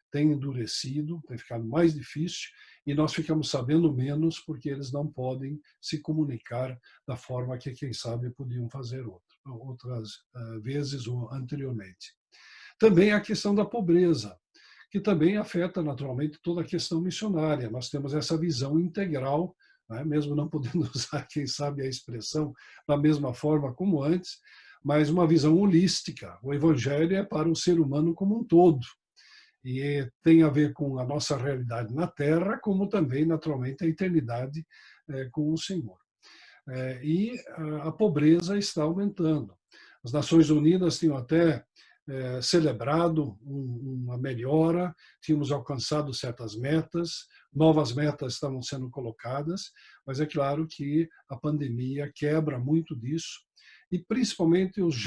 tem endurecido, tem ficado mais difícil e nós ficamos sabendo menos porque eles não podem se comunicar da forma que, quem sabe, podiam fazer outras vezes ou anteriormente. Também a questão da pobreza, que também afeta naturalmente toda a questão missionária. Nós temos essa visão integral, né? Mesmo não podendo usar, quem sabe, a expressão da mesma forma como antes, mas uma visão holística. O Evangelho é para o ser humano como um todo. E tem a ver com a nossa realidade na Terra, como também, naturalmente, a eternidade com o Senhor. E a pobreza está aumentando. As Nações Unidas tinham até celebrado uma melhora, tínhamos alcançado certas metas, novas metas estavam sendo colocadas, mas é claro que a pandemia quebra muito disso, e principalmente os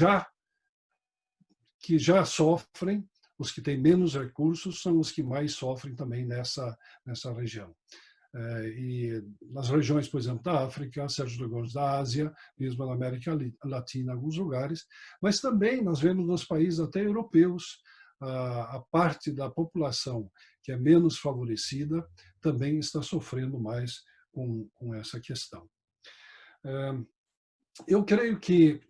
que já sofrem, os que têm menos recursos, são os que mais sofrem também nessa região. E nas regiões, por exemplo, da África, certos lugares da Ásia, mesmo na América Latina, em alguns lugares, mas também nós vemos nos países até europeus, a parte da população que é menos favorecida também está sofrendo mais com essa questão. Eu creio que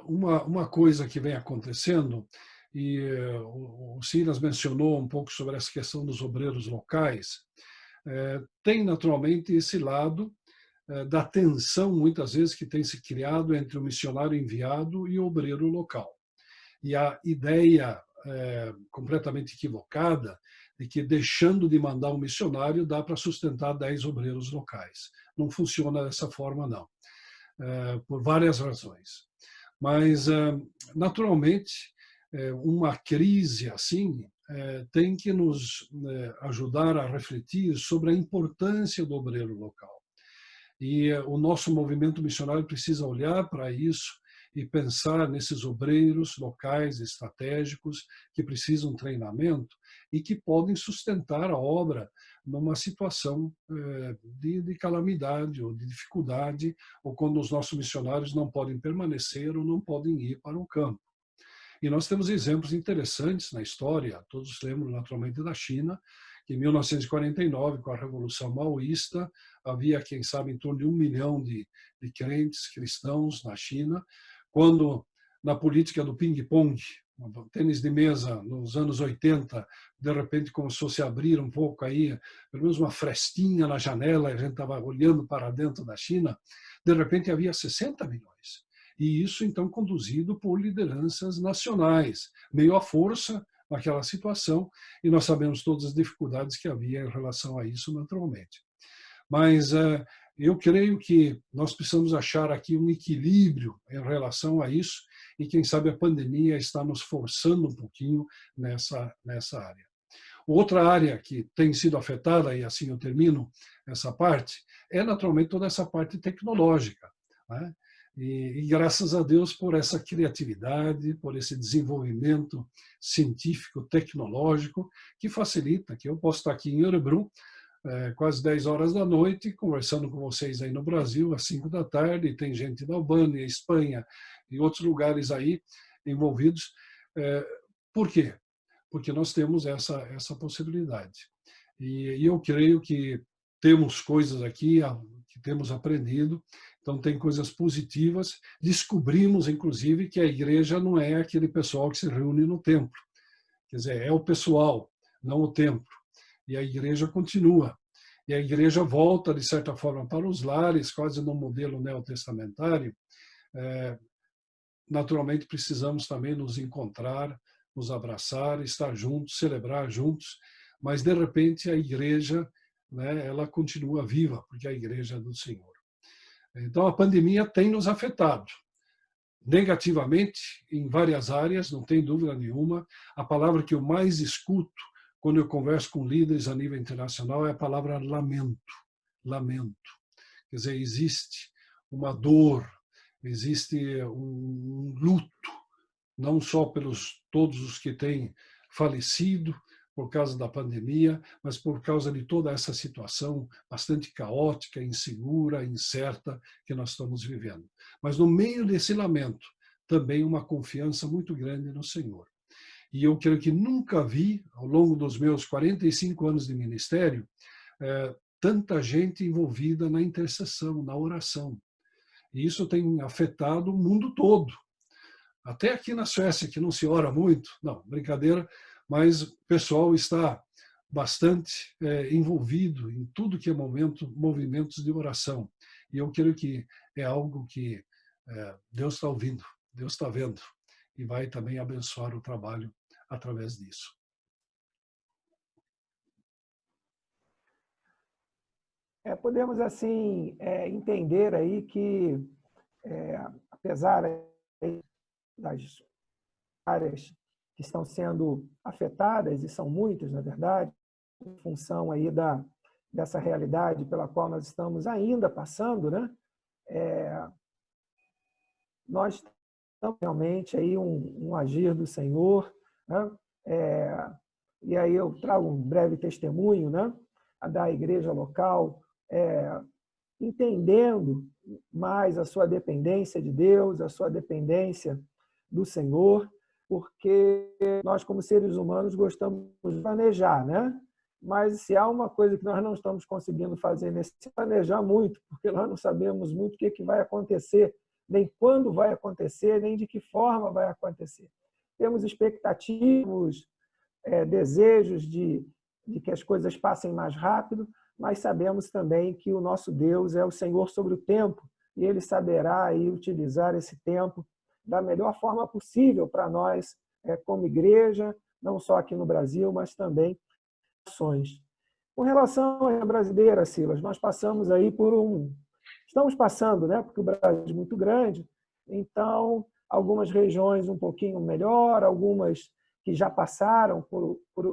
uma coisa que vem acontecendo, e o Silas mencionou um pouco sobre essa questão dos obreiros locais, tem naturalmente esse lado da tensão, muitas vezes, que tem se criado entre o missionário enviado e o obreiro local. E a ideia completamente equivocada de que, deixando de mandar um missionário, dá para sustentar 10 obreiros locais. Não funciona dessa forma, não. Por várias razões. Mas, naturalmente, uma crise assim tem que nos ajudar a refletir sobre a importância do obreiro local. E o nosso movimento missionário precisa olhar para isso e pensar nesses obreiros locais estratégicos que precisam de treinamento e que podem sustentar a obra numa situação de calamidade ou de dificuldade, ou quando os nossos missionários não podem permanecer ou não podem ir para o campo. E nós temos exemplos interessantes na história, todos lembram naturalmente da China, que em 1949, com a Revolução Maoísta, havia, quem sabe, em torno de 1 milhão de crentes cristãos na China, quando, na política do ping-pong, tênis de mesa, nos anos 80, de repente começou a se abrir um pouco aí, pelo menos uma frestinha na janela, a gente estava olhando para dentro da China, de repente havia 60 milhões. E isso, então, conduzido por lideranças nacionais, meio à força naquela situação, e nós sabemos todas as dificuldades que havia em relação a isso, naturalmente. Mas eu creio que nós precisamos achar aqui um equilíbrio em relação a isso, e quem sabe a pandemia está nos forçando um pouquinho nessa área. Outra área que tem sido afetada, e assim eu termino essa parte, é naturalmente toda essa parte tecnológica, né? E graças a Deus por essa criatividade, por esse desenvolvimento científico, tecnológico, que facilita, que eu posso estar aqui em Örebro, quase 10 horas da noite, conversando com vocês aí no Brasil, às 5 da tarde, e tem gente da Albânia, Espanha e outros lugares aí envolvidos. Por quê? Porque nós temos essa possibilidade. E eu creio que temos coisas aqui que temos aprendido, então tem coisas positivas. Descobrimos, inclusive, que a igreja não é aquele pessoal que se reúne no templo. Quer dizer, é o pessoal, não o templo. E a igreja continua. E a igreja volta, de certa forma, para os lares, quase no modelo neotestamentário. Naturalmente, precisamos também nos encontrar, nos abraçar, estar juntos, celebrar juntos, mas, de repente, a igreja, né, ela continua viva, porque a igreja é do Senhor. Então, a pandemia tem nos afetado negativamente em várias áreas, não tem dúvida nenhuma. A palavra que eu mais escuto quando eu converso com líderes a nível internacional é a palavra lamento. Lamento. Quer dizer, existe uma dor, existe um luto, não só pelos todos os que têm falecido por causa da pandemia, mas por causa de toda essa situação bastante caótica, insegura, incerta que nós estamos vivendo. Mas no meio desse lamento, também uma confiança muito grande no Senhor. E eu creio que nunca vi, ao longo dos meus 45 anos de ministério, tanta gente envolvida na intercessão, na oração. E isso tem afetado o mundo todo. Até aqui na Suécia, que não se ora muito, não, brincadeira, mas o pessoal está bastante envolvido em tudo que é movimentos de oração. E eu creio que é algo que Deus está ouvindo, Deus está vendo, e vai também abençoar o trabalho através disso. Podemos, assim, entender aí que, apesar das áreas que estão sendo afetadas, e são muitas, na verdade, em função aí dessa realidade pela qual nós estamos ainda passando, né? Nós estamos realmente aí um agir do Senhor, né? E aí eu trago um breve testemunho, né, da igreja local, entendendo mais a sua dependência de Deus, a sua dependência do Senhor. porque nós, como seres humanos, gostamos de planejar, né? Mas se há uma coisa que nós não estamos conseguindo fazer nesse planejar muito, porque nós não sabemos muito o que vai acontecer, nem quando vai acontecer, nem de que forma vai acontecer. Temos expectativas, desejos de que as coisas passem mais rápido, mas sabemos também que o nosso Deus é o Senhor sobre o tempo e Ele saberá aí utilizar esse tempo da melhor forma possível para nós, como igreja, não só aqui no Brasil, mas também ações. Com relação à brasileira, Silas, nós passamos aí estamos passando, né? Porque o Brasil é muito grande, então algumas regiões um pouquinho melhor, algumas que já passaram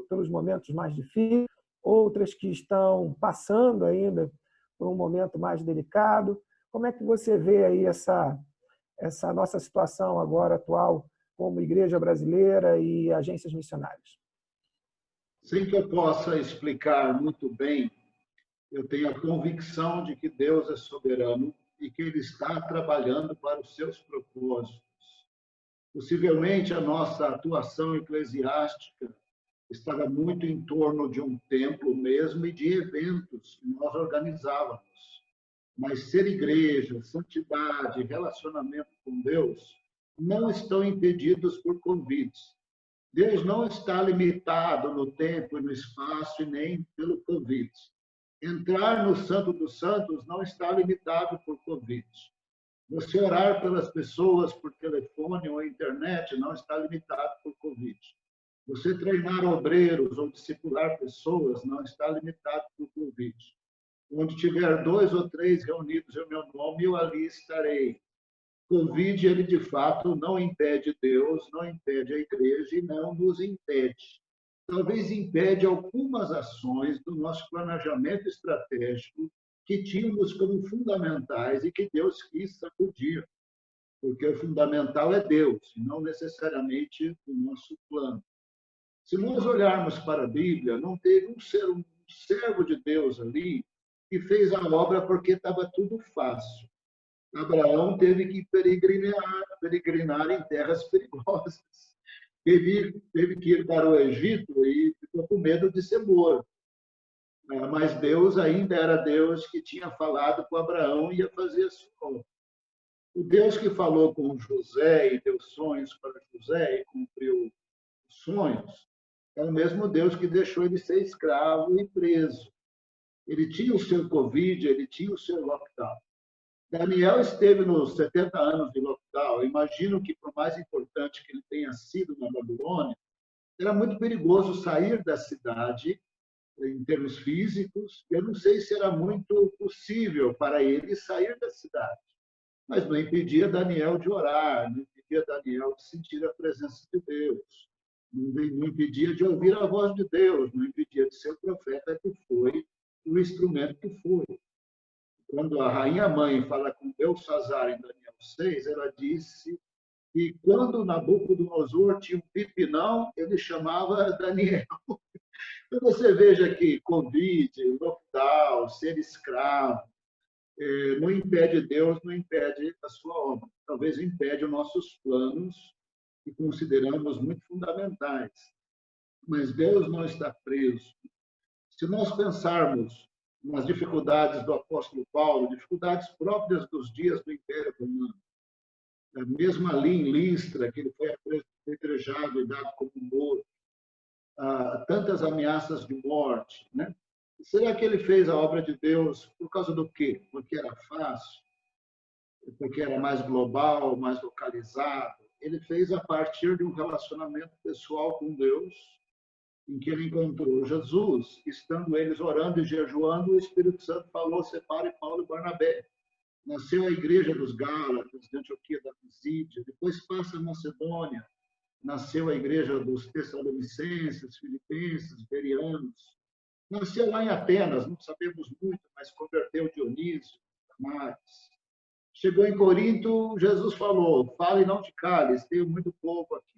pelos momentos mais difíceis, outras que estão passando ainda por um momento mais delicado. Como é que você vê aí essa nossa situação agora atual como igreja brasileira e agências missionárias? Sem que eu possa explicar muito bem, eu tenho a convicção de que Deus é soberano e que Ele está trabalhando para os seus propósitos. Possivelmente a nossa atuação eclesiástica estava muito em torno de um templo mesmo e de eventos que nós organizávamos. Mas ser igreja, santidade, relacionamento com Deus não estão impedidos por convites. Deus não está limitado no tempo e no espaço e nem pelo convite. Entrar no Santo dos Santos não está limitado por convite. Você orar pelas pessoas por telefone ou internet não está limitado por convite. Você treinar obreiros ou discipular pessoas não está limitado por convite. Onde tiver 2 ou 3 reunidos em meu nome, eu ali estarei. Convite, ele de fato não impede Deus, não impede a igreja e não nos impede. Talvez impede algumas ações do nosso planejamento estratégico que tínhamos como fundamentais e que Deus quis sacudir, porque o fundamental é Deus, e não necessariamente o nosso plano. Se nós olharmos para a Bíblia, não teve um servo de Deus ali que fez a obra porque estava tudo fácil. Abraão teve que peregrinar em terras perigosas. Teve que ir para o Egito e ficou com medo de ser morto. Mas Deus ainda era Deus que tinha falado com Abraão e ia fazer a sua obra. O Deus que falou com José e deu sonhos para José e cumpriu os sonhos, é o mesmo Deus que deixou ele ser escravo e preso. Ele tinha o seu Covid, ele tinha o seu lockdown. Daniel esteve nos 70 anos de lockdown. Imagino que, por mais importante que ele tenha sido na Babilônia, era muito perigoso sair da cidade em termos físicos. Eu não sei se era muito possível para ele sair da cidade, mas não impedia Daniel de orar, não impedia Daniel de sentir a presença de Deus, não impedia de ouvir a voz de Deus, não impedia de ser o profeta que foi, o instrumento que foi. Quando a rainha mãe fala com Belsazar em Daniel 6, ela disse que quando Nabucodonosor tinha um pipinão, ele chamava Daniel. Então você veja que Covid, lockdown, ser escravo, não impede Deus, não impede a sua obra. Talvez impede os nossos planos, que consideramos muito fundamentais. Mas Deus não está preso. Se nós pensarmos nas dificuldades do apóstolo Paulo, dificuldades próprias dos dias do Império Romano, mesmo ali em Listra, que ele foi apedrejado e dado como morto, tantas ameaças de morte, né? Será que ele fez a obra de Deus por causa do quê? Porque era fácil? Porque era mais global, mais localizado? Ele fez a partir de um relacionamento pessoal com Deus, em que ele encontrou Jesus, estando eles orando e jejuando, o Espírito Santo falou: separe Paulo e Barnabé. Nasceu a igreja dos Gálatas, de Antioquia da Pisídia, depois passa a Macedônia, nasceu a igreja dos Tessalonicenses, Filipenses, Bereanos. Nasceu lá em Atenas, não sabemos muito, mas converteu Dionísio, Damares. Chegou em Corinto, Jesus falou: fale, não te cales, tenho muito povo aqui.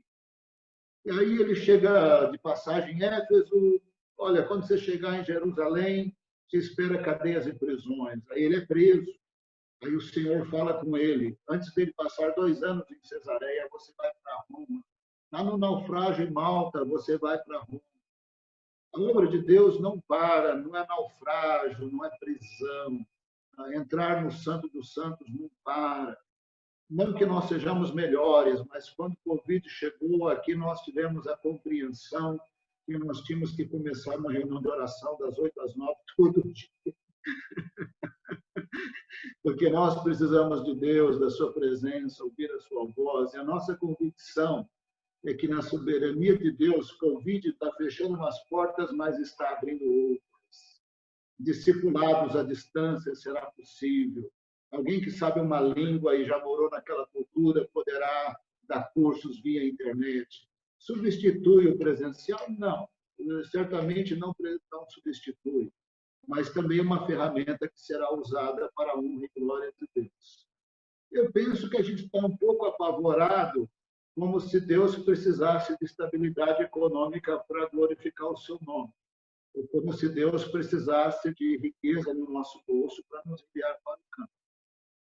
E aí ele chega de passagem em Éfeso: olha, quando você chegar em Jerusalém, te espera cadeias e prisões. Aí ele é preso. Aí o Senhor fala com ele: antes dele passar 2 anos em Cesareia, você vai para Roma. Está no naufrágio em Malta, você vai para Roma. A obra de Deus não para, não é naufrágio, não é prisão. Entrar no Santo dos Santos não para. Não que nós sejamos melhores, mas quando o Covid chegou aqui, nós tivemos a compreensão que nós tínhamos que começar uma reunião de oração das 8 às 9 todo dia. Porque nós precisamos de Deus, da sua presença, ouvir a sua voz. E a nossa convicção é que na soberania de Deus, o Covid está fechando umas portas, mas está abrindo outras. Discipulados à distância será possível. Alguém que sabe uma língua e já morou naquela cultura poderá dar cursos via internet. Substitui o presencial? Não. Certamente não substitui. Mas também é uma ferramenta que será usada para a honra e glória de Deus. Eu penso que a gente está um pouco apavorado, como se Deus precisasse de estabilidade econômica para glorificar o seu nome, ou como se Deus precisasse de riqueza no nosso bolso para nos enviar para o campo.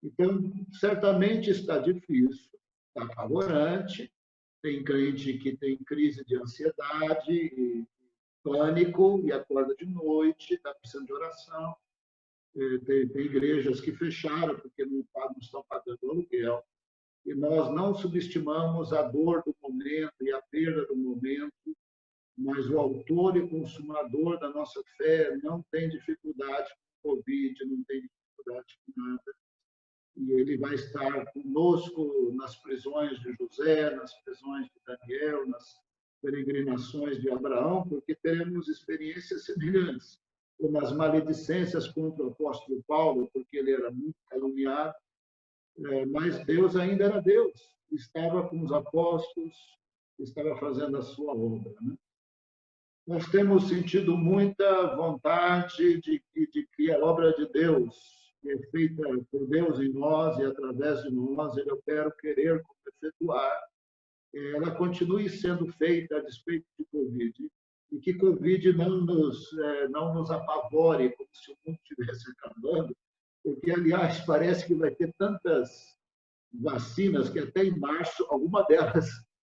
Então, certamente está difícil, está apavorante, tem crente que tem crise de ansiedade e pânico e acorda de noite, está precisando de oração. Tem igrejas que fecharam porque não estão pagando aluguel. E nós não subestimamos a dor do momento e a perda do momento, mas o autor e consumador da nossa fé não tem dificuldade com o Covid, não tem dificuldade com nada. E ele vai estar conosco nas prisões de José, nas prisões de Daniel, nas peregrinações de Abraão, porque teremos experiências semelhantes, como as maledicências contra o apóstolo Paulo, porque ele era muito caluniado, mas Deus ainda era Deus, estava com os apóstolos, estava fazendo a sua obra. Né? Nós temos sentido muita vontade de que a obra de Deus, que é feita por Deus em nós e através de nós, ele opera o querer como efetuar, ela continue sendo feita a despeito de Covid, e que Covid não nos apavore como se o mundo estivesse acabando, porque, aliás, parece que vai ter tantas vacinas que até em março, alguma delas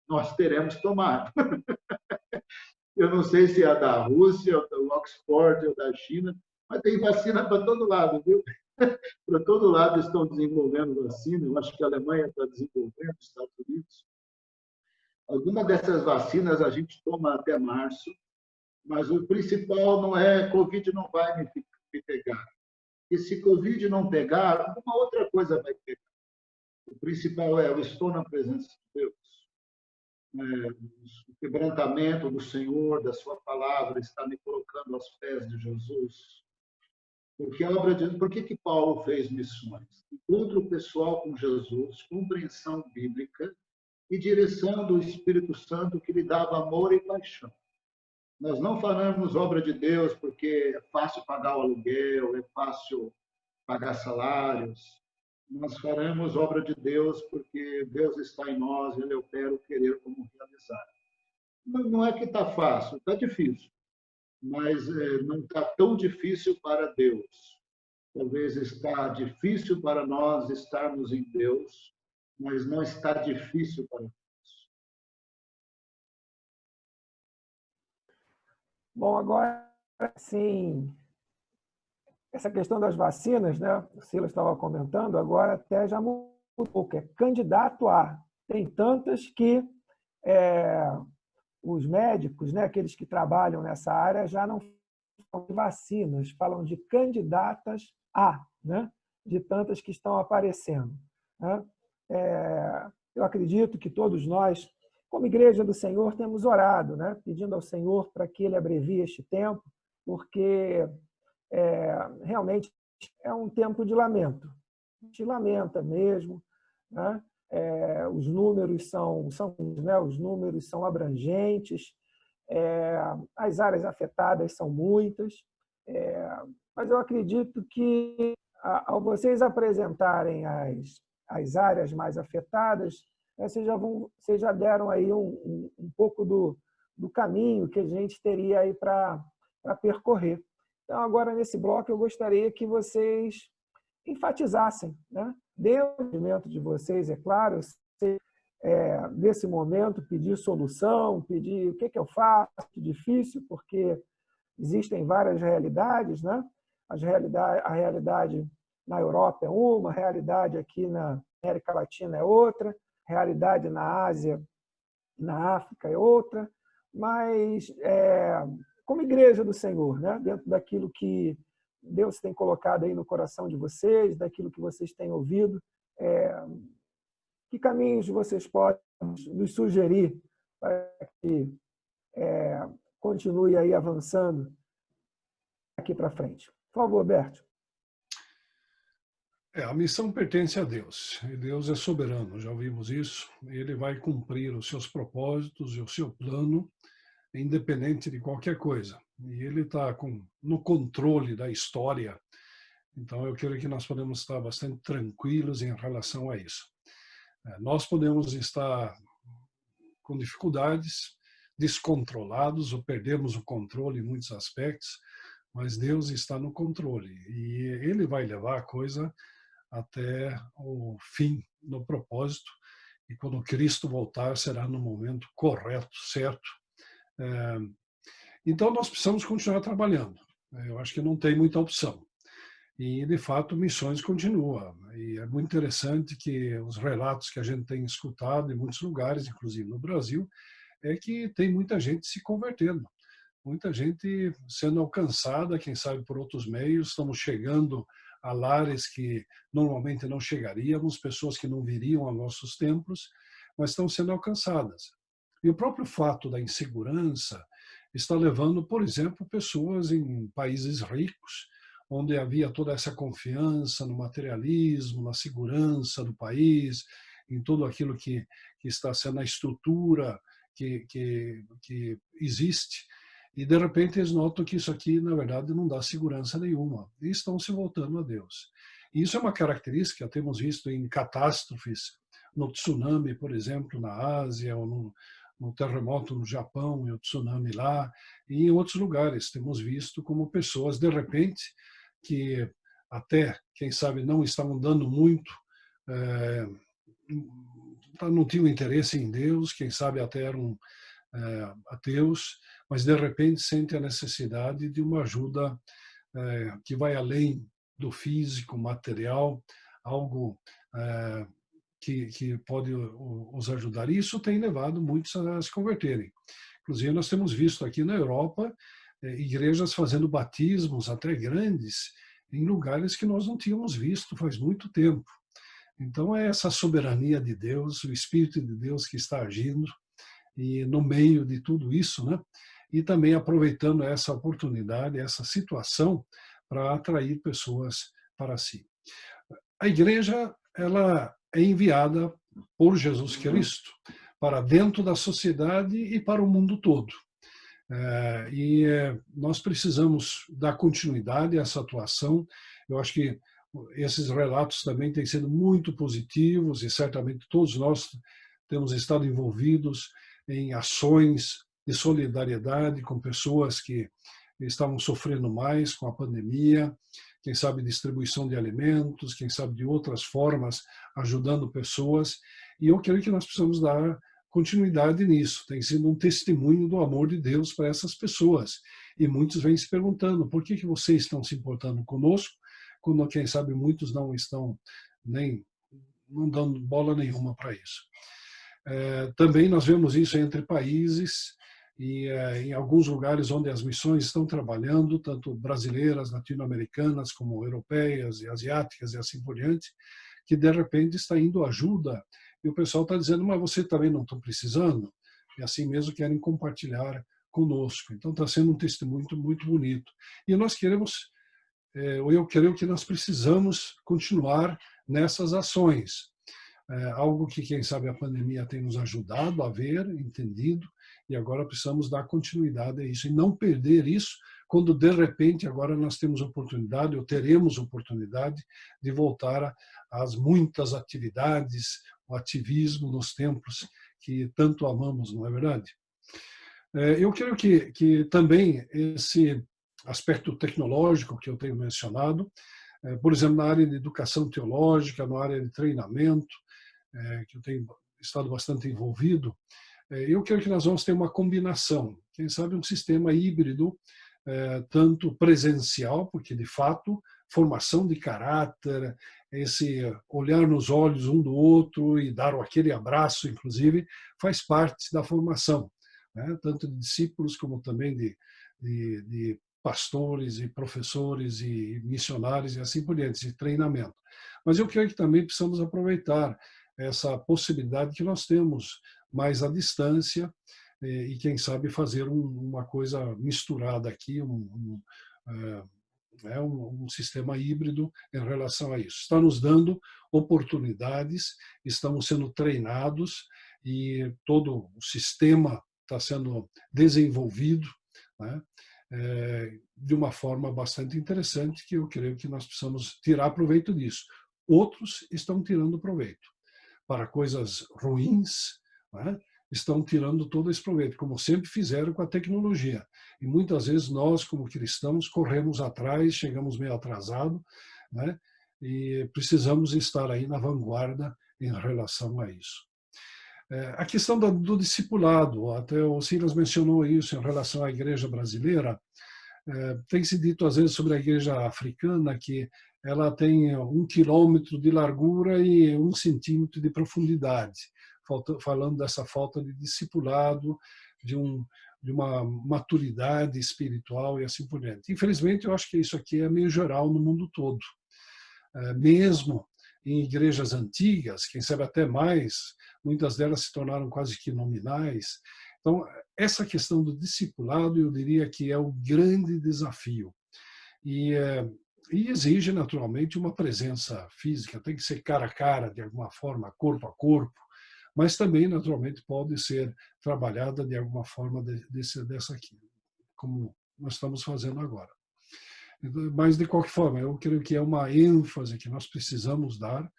nós teremos tomado. Eu não sei se é a da Rússia, ou do Oxford, ou da China, mas tem vacina para todo lado, viu? Para todo lado estão desenvolvendo vacina, eu acho que a Alemanha está desenvolvendo, os Estados Unidos. Alguma dessas vacinas a gente toma até março, mas o principal não é Covid não vai me pegar. E se Covid não pegar, alguma outra coisa vai pegar. O principal é eu estou na presença de Deus. O quebrantamento do Senhor, da sua palavra, está me colocando aos pés de Jesus. Porque a obra de... Por que Paulo fez missões? Encontro pessoal com Jesus, compreensão bíblica e direção do Espírito Santo que lhe dava amor e paixão. Nós não falamos obra de Deus porque é fácil pagar o aluguel, é fácil pagar salários. Nós faremos obra de Deus porque Deus está em nós, Ele opera o querer como realizar. Não é que está fácil, está difícil, mas não está tão difícil para Deus. Talvez está difícil para nós estarmos em Deus, mas não está difícil para Deus. Bom, agora, sim, essa questão das vacinas, né? O Silas estava comentando, agora até já mudou um pouco, é candidato a. Tem tantas que os médicos, né, aqueles que trabalham nessa área, já não falam de vacinas, falam de candidatas a, né? De tantas que estão aparecendo. Né? Eu acredito que todos nós, como Igreja do Senhor, temos orado, né? Pedindo ao Senhor para que Ele abrevie este tempo, porque realmente é um tempo de lamento. A gente lamenta mesmo, né? Os números são né? Os números são abrangentes, as áreas afetadas são muitas, mas eu acredito que ao vocês apresentarem as áreas mais afetadas, vocês já deram aí um pouco do caminho que a gente teria aí para percorrer. Então, agora, nesse bloco, eu gostaria que vocês enfatizassem, né? Dentro do movimento de vocês, é claro, nesse momento, pedir solução, pedir o que eu faço, difícil, porque existem várias realidades, né? A realidade na Europa é uma, a realidade aqui na América Latina é outra, a realidade na Ásia, na África é outra, mas como igreja do Senhor, né? Dentro daquilo que Deus tem colocado aí no coração de vocês, daquilo que vocês têm ouvido, que caminhos vocês podem nos sugerir para que continue aí avançando aqui para frente? Por favor, Berto. A missão pertence a Deus, e Deus é soberano, já ouvimos isso. Ele vai cumprir os seus propósitos e o seu plano, independente de qualquer coisa. E Ele está no controle da história. Então, eu creio que nós podemos estar bastante tranquilos em relação a isso. Nós podemos estar com dificuldades, descontrolados, ou perdemos o controle em muitos aspectos, mas Deus está no controle. E Ele vai levar a coisa até o fim, no propósito, e quando Cristo voltar será no momento correto, certo. Então nós precisamos continuar trabalhando. Eu acho que não tem muita opção. E, de fato, missões continuam. E é muito interessante que os relatos que a gente tem escutado em muitos lugares, inclusive no Brasil, é que tem muita gente se convertendo. Muita gente sendo alcançada, quem sabe por outros meios, estamos chegando a lares que normalmente não chegaríamos, pessoas que não viriam a nossos templos, mas estão sendo alcançadas. E o próprio fato da insegurança está levando, por exemplo, pessoas em países ricos, onde havia toda essa confiança no materialismo, na segurança do país, em tudo aquilo que está sendo a estrutura que existe. E, de repente, eles notam que isso aqui, na verdade, não dá segurança nenhuma. E estão se voltando a Deus. E isso é uma característica que temos visto em catástrofes, no tsunami, por exemplo, na Ásia, ou no terremoto no Japão, e o tsunami lá, e em outros lugares. Temos visto como pessoas, de repente, que até, quem sabe, não estavam dando muito, não tinham interesse em Deus, quem sabe até eram ateus, mas de repente sente a necessidade de uma ajuda que vai além do físico, material, algo que pode os ajudar. E isso tem levado muitos a se converterem. Inclusive, nós temos visto aqui na Europa igrejas fazendo batismos até grandes em lugares que nós não tínhamos visto faz muito tempo. Então, é essa soberania de Deus, o Espírito de Deus que está agindo, e no meio de tudo isso, né? E também aproveitando essa oportunidade, essa situação, para atrair pessoas para si. A igreja, ela é enviada por Jesus Cristo para dentro da sociedade e para o mundo todo. Nós precisamos dar continuidade a essa atuação. Eu acho que esses relatos também têm sido muito positivos e certamente todos nós temos estado envolvidos em ações de solidariedade com pessoas que estavam sofrendo mais com a pandemia, quem sabe distribuição de alimentos, quem sabe de outras formas, ajudando pessoas. E eu creio que nós precisamos dar continuidade nisso. Tem sido um testemunho do amor de Deus para essas pessoas. E muitos vêm se perguntando, por que vocês estão se importando conosco, quando, quem sabe, muitos não estão não dando bola nenhuma para isso. Também nós vemos isso entre países e em alguns lugares onde as missões estão trabalhando, tanto brasileiras, latino-americanas, como europeias e asiáticas e assim por diante, que de repente está indo ajuda e o pessoal está dizendo, mas você também não está precisando? E assim mesmo querem compartilhar conosco. Então está sendo um testemunho muito, muito bonito. E nós queremos, eu creio que nós precisamos continuar nessas ações. Algo que, quem sabe, a pandemia tem nos ajudado a ver, entendido, e agora precisamos dar continuidade a isso e não perder isso quando, de repente, agora nós temos oportunidade, ou teremos oportunidade, de voltar às muitas atividades, o ativismo nos templos que tanto amamos, não é verdade? Eu creio que também esse aspecto tecnológico que eu tenho mencionado, por exemplo, na área de educação teológica, na área de treinamento, que eu tenho estado bastante envolvido, eu creio que nós vamos ter uma combinação, quem sabe um sistema híbrido, tanto presencial, porque de fato formação de caráter, esse olhar nos olhos um do outro e dar aquele abraço, inclusive, faz parte da formação, né? Tanto de discípulos como também de pastores e professores e missionários e assim por diante, de treinamento. Mas eu creio que também precisamos aproveitar essa possibilidade que nós temos mais à distância e quem sabe fazer uma coisa misturada aqui, um sistema híbrido em relação a isso. Está nos dando oportunidades, estamos sendo treinados e todo o sistema está sendo desenvolvido, né, de uma forma bastante interessante, que eu creio que nós precisamos tirar proveito disso. Outros estão tirando proveito para coisas ruins, né? Estão tirando todo esse proveito, como sempre fizeram com a tecnologia. E muitas vezes nós, como cristãos, corremos atrás, chegamos meio atrasado, né? E precisamos estar aí na vanguarda em relação a isso. A questão do discipulado, até o Silas mencionou isso em relação à igreja brasileira, tem se dito às vezes sobre a igreja africana que ela tem 1 quilômetro de largura e 1 centímetro de profundidade, falando dessa falta de discipulado, de uma maturidade espiritual e assim por diante. Infelizmente, eu acho que isso aqui é meio geral no mundo todo. Mesmo em igrejas antigas, quem sabe até mais, muitas delas se tornaram quase que nominais. Então, essa questão do discipulado, eu diria que é o grande desafio. E exige, naturalmente, uma presença física, tem que ser cara a cara, de alguma forma, corpo a corpo, mas também, naturalmente, pode ser trabalhada de alguma forma dessa aqui, como nós estamos fazendo agora. Mas, de qualquer forma, eu creio que é uma ênfase que nós precisamos dar,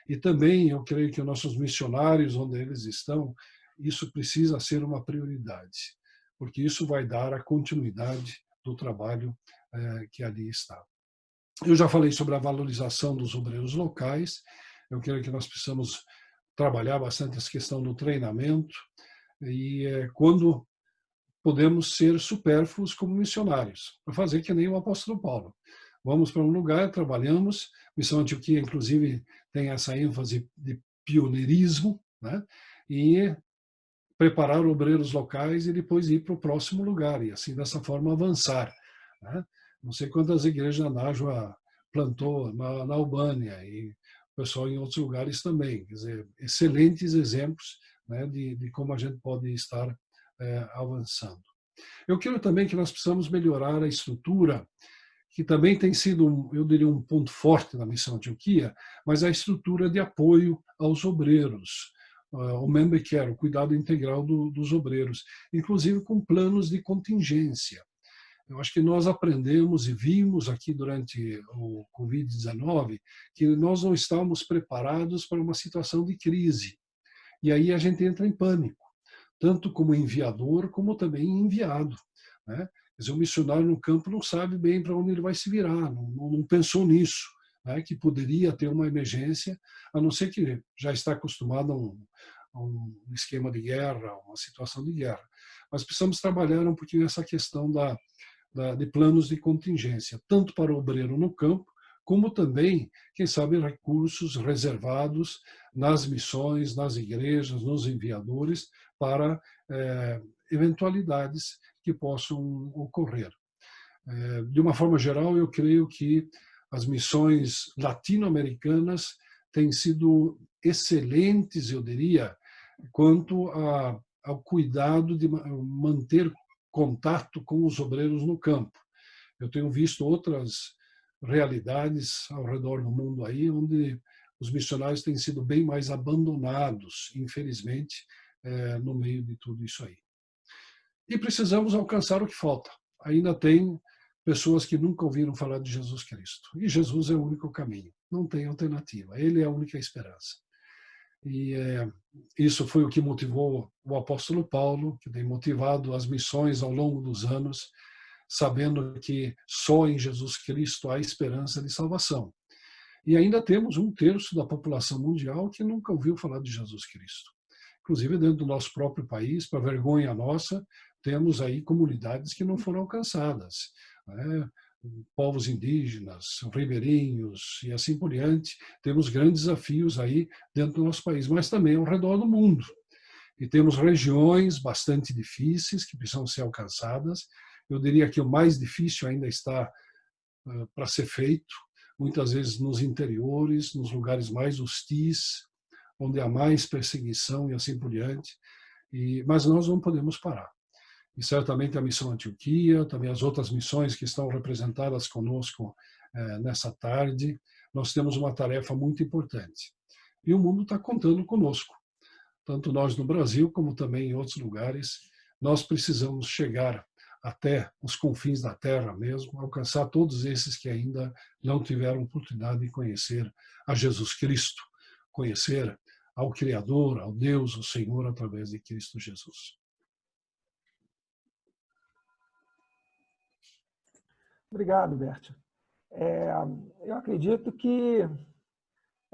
e também eu creio que os nossos missionários, onde eles estão, isso precisa ser uma prioridade, porque isso vai dar a continuidade do trabalho que ali está. Eu já falei sobre a valorização dos obreiros locais, eu creio que nós precisamos trabalhar bastante essa questão do treinamento, e quando podemos ser supérfluos como missionários, para fazer que nem o apóstolo Paulo. Vamos para um lugar, trabalhamos, Missão Antioquia, inclusive, tem essa ênfase de pioneirismo, né? E preparar obreiros locais e depois ir para o próximo lugar, e assim, dessa forma, avançar, né? Não sei quantas igrejas a Nájua plantou na Albânia, e o pessoal em outros lugares também. Quer dizer, excelentes exemplos, né, de como a gente pode estar avançando. Eu creio também que nós precisamos melhorar a estrutura, que também tem sido, eu diria, um ponto forte da Missão Antioquia, mas a estrutura de apoio aos obreiros, o member care, o cuidado integral dos obreiros, inclusive com planos de contingência. Eu acho que nós aprendemos e vimos aqui durante o Covid-19 que nós não estávamos preparados para uma situação de crise. E aí a gente entra em pânico, tanto como enviador, como também enviado, né? Quer dizer, o missionário no campo não sabe bem para onde ele vai se virar, não pensou nisso, né? Que poderia ter uma emergência, a não ser que já está acostumado a um esquema de guerra, uma situação de guerra. Mas precisamos trabalhar um pouquinho essa questão de planos de contingência, tanto para o obreiro no campo, como também, quem sabe, recursos reservados nas missões, nas igrejas, nos enviadores, para eventualidades que possam ocorrer. De uma forma geral, eu creio que as missões latino-americanas têm sido excelentes, eu diria, quanto ao cuidado de manter contato com os obreiros no campo. Eu tenho visto outras realidades ao redor do mundo aí, onde os missionários têm sido bem mais abandonados, infelizmente, no meio de tudo isso aí. E precisamos alcançar o que falta. Ainda tem pessoas que nunca ouviram falar de Jesus Cristo. E Jesus é o único caminho, não tem alternativa. Ele é a única esperança. E isso foi o que motivou o apóstolo Paulo, que tem motivado as missões ao longo dos anos, sabendo que só em Jesus Cristo há esperança de salvação. E ainda temos 1/3 da população mundial que nunca ouviu falar de Jesus Cristo. inclusive dentro do nosso próprio país, para vergonha nossa, temos aí comunidades que não foram alcançadas, né? Povos indígenas, ribeirinhos e assim por diante. Temos grandes desafios aí dentro do nosso país, mas também ao redor do mundo. E temos regiões bastante difíceis que precisam ser alcançadas. Eu diria que o mais difícil ainda está para ser feito, muitas vezes nos interiores, nos lugares mais hostis, onde há mais perseguição e assim por diante. Mas nós não podemos parar. E certamente a missão Antioquia, também as outras missões que estão representadas conosco nessa tarde, nós temos uma tarefa muito importante. E o mundo está contando conosco. Tanto nós no Brasil, como também em outros lugares, nós precisamos chegar até os confins da terra mesmo, alcançar todos esses que ainda não tiveram oportunidade de conhecer a Jesus Cristo, conhecer ao Criador, ao Deus, o Senhor, através de Cristo Jesus. Obrigado, Bert. Eu acredito eu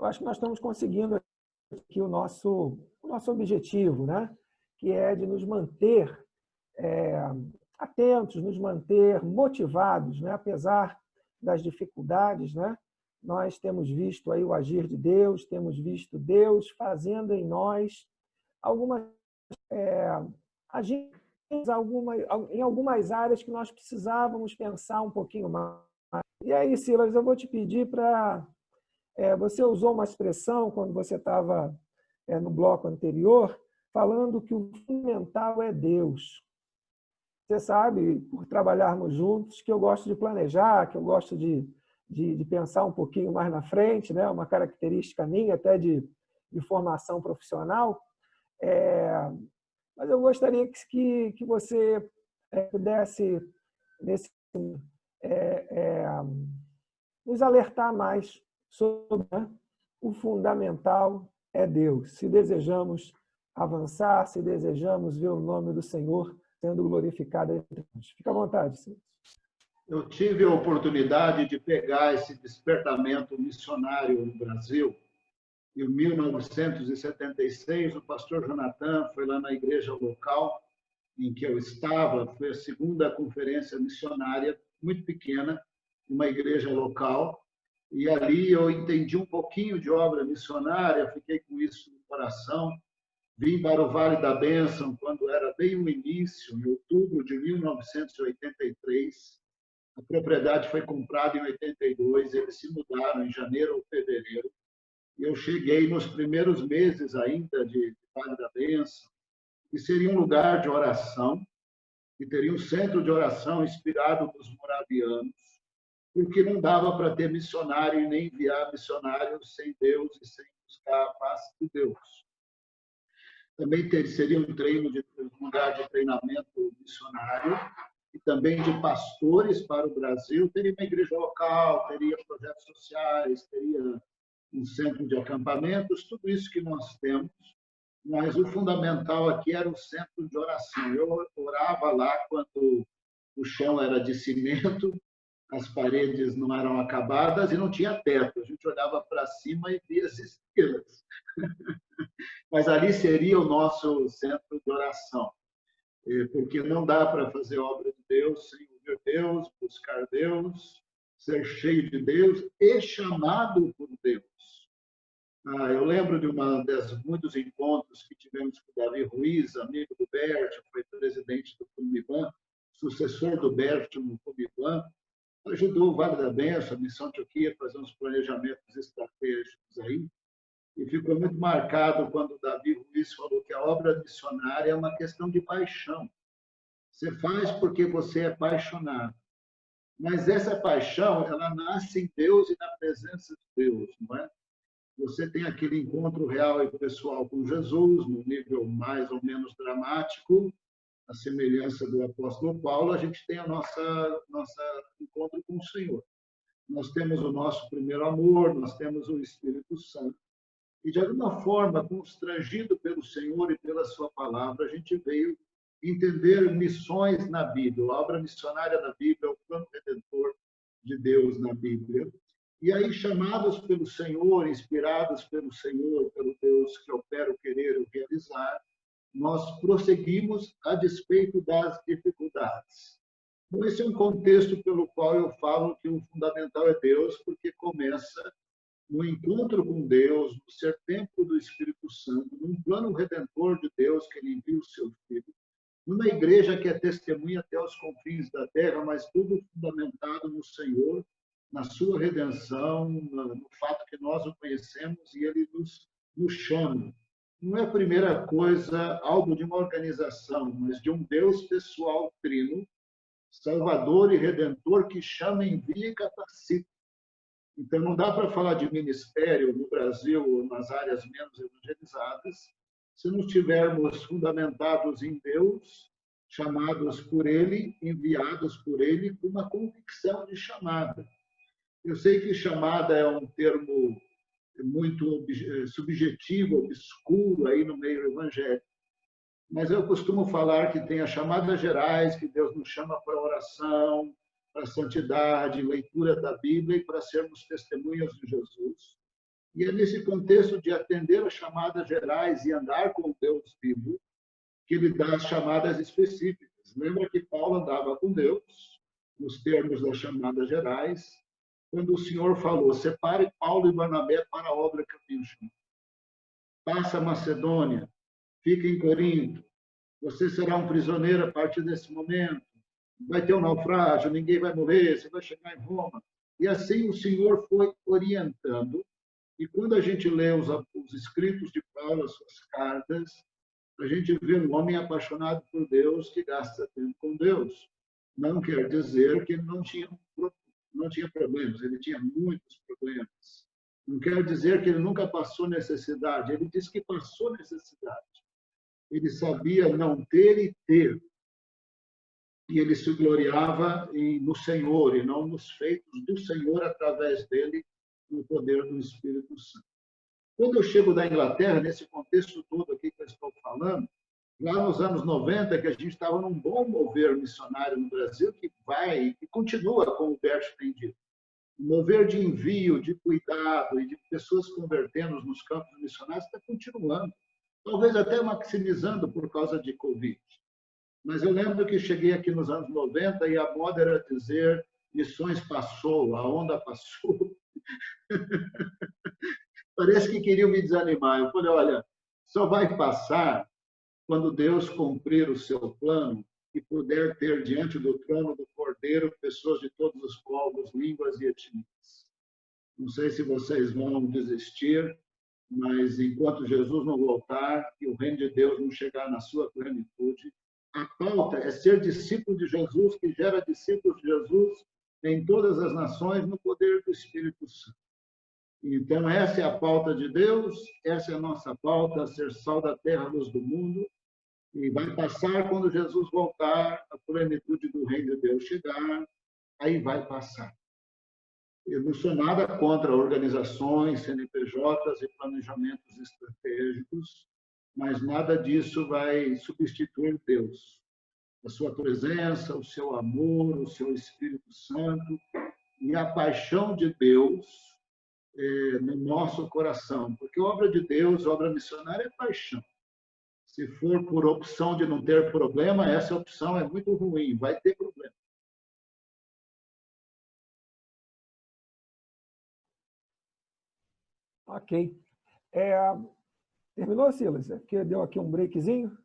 acho que nós estamos conseguindo aqui o nosso objetivo, né? Que é de nos manter atentos, nos manter motivados, né? Apesar das dificuldades, né? Nós temos visto aí o agir de Deus, temos visto Deus fazendo em nós agir em algumas áreas que nós precisávamos pensar um pouquinho mais. E aí, Silas, eu vou te pedir para... você usou uma expressão quando você estava no bloco anterior, falando que o fundamental é Deus. Você sabe, por trabalharmos juntos, que eu gosto de planejar, que eu gosto de pensar um pouquinho mais na frente, né? Uma característica minha, até de formação profissional. Mas eu gostaria que você pudesse nos alertar mais sobre, né? O fundamental é Deus. Se desejamos avançar, se desejamos ver o nome do Senhor sendo glorificado entre nós. Fica à vontade, senhor. Eu tive a oportunidade de pegar esse despertamento missionário no Brasil. Em 1976, o pastor Jonathan foi lá na igreja local em que eu estava, foi a segunda conferência missionária, muito pequena, uma igreja local, e ali eu entendi um pouquinho de obra missionária, fiquei com isso no coração. Vim para o Vale da Bênção quando era bem o início, em outubro de 1983. A propriedade foi comprada em 82, eles se mudaram em janeiro ou fevereiro. E eu cheguei nos primeiros meses ainda de Vale da Bênção, que seria um lugar de oração, que teria um centro de oração inspirado nos moravianos, porque não dava para ter missionário e nem enviar missionários sem Deus e sem buscar a paz de Deus. Também seria um lugar de treinamento missionário e também de pastores para o Brasil. Teria uma igreja local, teria projetos sociais, teria um centro de acampamentos, tudo isso que nós temos. Mas o fundamental aqui era o centro de oração. Eu orava lá quando o chão era de cimento, as paredes não eram acabadas e não tinha teto. A gente olhava para cima e via as estrelas. Mas ali seria o nosso centro de oração, porque não dá para fazer obra de Deus sem ouvir Deus, buscar Deus, ser cheio de Deus e chamado por Deus. Eu lembro de muitos encontros que tivemos com o Davi Ruiz, amigo do Bert, foi presidente do Comiban, sucessor do Bert no Comiban, ajudou o Vale da Bênção, a Missão Antioquia, a fazer uns planejamentos estratégicos aí. E ficou muito marcado quando o Davi Ruiz falou que a obra missionária é uma questão de paixão. Você faz porque você é apaixonado. Mas essa paixão, ela nasce em Deus e na presença de Deus, não é? Você tem aquele encontro real e pessoal com Jesus, no nível mais ou menos dramático, a semelhança do apóstolo Paulo, a gente tem a nossa encontro com o Senhor. Nós temos o nosso primeiro amor, nós temos o Espírito Santo. E, de alguma forma, constrangido pelo Senhor e pela sua palavra, a gente veio entender missões na Bíblia, a obra missionária da Bíblia, o plano redentor de Deus na Bíblia. E aí, chamados pelo Senhor, inspirados pelo Senhor, pelo Deus que opera o querer e o realizar, nós prosseguimos a despeito das dificuldades. Então, esse é um contexto pelo qual eu falo que o fundamental é Deus, porque começa no encontro com Deus, no ser templo do Espírito Santo, num plano redentor de Deus que ele envia o seu Filho, numa igreja que é testemunha até os confins da terra, mas tudo fundamentado no Senhor, na sua redenção, no fato que nós o conhecemos e ele nos chama. Não é a primeira coisa algo de uma organização, mas de um Deus pessoal trino, Salvador e Redentor, que chama, envia e capacita. Então, não dá para falar de ministério no Brasil ou nas áreas menos evangelizadas se não estivermos fundamentados em Deus, chamados por Ele, enviados por Ele, com uma convicção de chamada. Eu sei que chamada é um termo muito subjetivo, obscuro aí no meio evangélico, mas eu costumo falar que tem as chamadas gerais, que Deus nos chama para oração, para santidade, leitura da Bíblia e para sermos testemunhas de Jesus. E é nesse contexto de atender as chamadas gerais e andar com Deus vivo que ele dá as chamadas específicas. Lembra que Paulo andava com Deus, nos termos das chamadas gerais, quando o Senhor falou, separe Paulo e Barnabé para a obra que eu tenho chamado. Passa a Macedônia, fica em Corinto, você será um prisioneiro a partir desse momento, vai ter um naufrágio, ninguém vai morrer, você vai chegar em Roma. E assim o Senhor foi orientando. E quando a gente lê os escritos de Paulo, as suas cartas, a gente vê um homem apaixonado por Deus que gasta tempo com Deus. Não quer dizer que ele não tinha problemas, ele tinha muitos problemas. Não quer dizer que ele nunca passou necessidade, ele disse que passou necessidade. Ele sabia não ter e ter. E ele se gloriava no Senhor e não nos feitos do Senhor através dele, no poder do Espírito Santo. Quando eu chego da Inglaterra, nesse contexto todo aqui que eu estou falando, lá nos anos 90, que a gente estava num bom mover missionário no Brasil, que continua, como o Berto tem dito. Um mover de envio, de cuidado e de pessoas convertendo nos campos missionários está continuando. Talvez até maximizando por causa de Covid. Mas eu lembro que cheguei aqui nos anos 90 e a moda era dizer missões passou, a onda passou. Parece que queriam me desanimar. Eu falei, olha, só vai passar quando Deus cumprir o seu plano e puder ter diante do trono do Cordeiro pessoas de todos os povos, línguas e etnias. Não sei se vocês vão desistir, mas enquanto Jesus não voltar e o reino de Deus não chegar na sua plenitude, a pauta é ser discípulo de Jesus, que gera discípulos de Jesus em todas as nações no poder do Espírito Santo. Então, essa é a pauta de Deus, essa é a nossa pauta, ser sal da terra, luz do mundo, e vai passar quando Jesus voltar, a plenitude do reino de Deus chegar, aí vai passar. Eu não sou nada contra organizações, CNPJs e planejamentos estratégicos, mas nada disso vai substituir Deus. A sua presença, o seu amor, o seu Espírito Santo e a paixão de Deus no nosso coração. Porque obra de Deus, obra missionária é paixão. Se for por opção de não ter problema, essa opção é muito ruim, vai ter problema. Ok. Terminou, Silas? Porque deu aqui um breakzinho?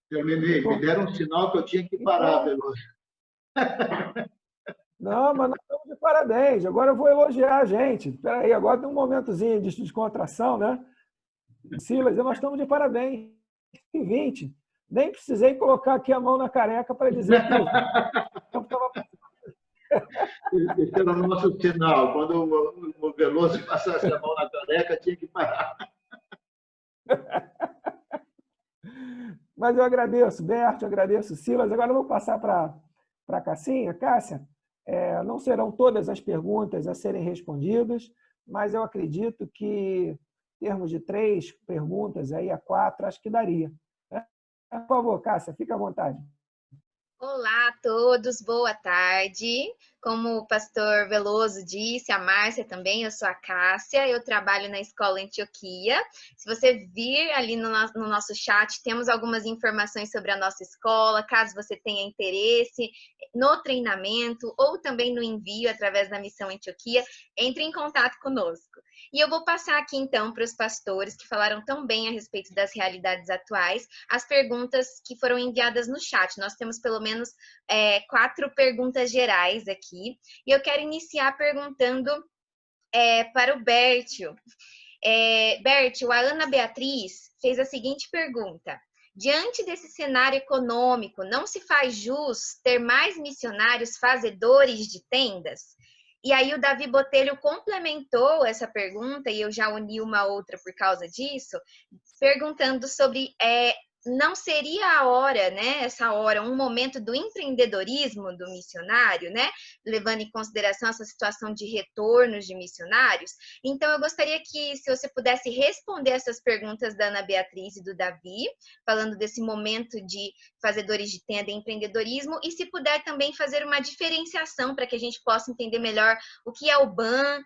Terminei. Me deram um sinal que eu tinha que parar, Veloso. Não, mas nós estamos de parabéns. Agora eu vou elogiar a gente. Espera aí, agora tem um momentozinho de descontração, né? Silas, nós estamos de parabéns. 20. Nem precisei colocar aqui a mão na careca para dizer que o tempo estava passando. Esse era o nosso sinal. Quando o Veloso passasse a mão na careca, tinha que parar. Mas eu agradeço, Berto, eu agradeço, Silas. Agora eu vou passar para a Cassinha. Cássia, não serão todas as perguntas a serem respondidas, mas eu acredito que, em termos de 3 perguntas, aí a 4, acho que daria. Por favor, Cássia, fique à vontade. Olá a todos, boa tarde. Como o pastor Veloso disse, a Márcia também, eu sou a Cássia, eu trabalho na escola Antioquia. Se você vir ali no nosso chat, temos algumas informações sobre a nossa escola, caso você tenha interesse no treinamento ou também no envio através da Missão Antioquia, entre em contato conosco. E eu vou passar aqui então para os pastores que falaram tão bem a respeito das realidades atuais, as perguntas que foram enviadas no chat. Nós temos pelo menos 4 perguntas gerais aqui. E eu quero iniciar perguntando para o Bértio. Bértio, a Ana Beatriz fez a seguinte pergunta: diante desse cenário econômico, não se faz jus ter mais missionários fazedores de tendas? E aí o Davi Botelho complementou essa pergunta, e eu já uni uma outra por causa disso, perguntando sobre não seria a hora, né, essa hora, um momento do empreendedorismo do missionário, né, levando em consideração essa situação de retornos de missionários? Então, eu gostaria que, se você pudesse responder essas perguntas da Ana Beatriz e do Davi, falando desse momento de fazedores de tenda e empreendedorismo, e se puder também fazer uma diferenciação para que a gente possa entender melhor o que é o BAN,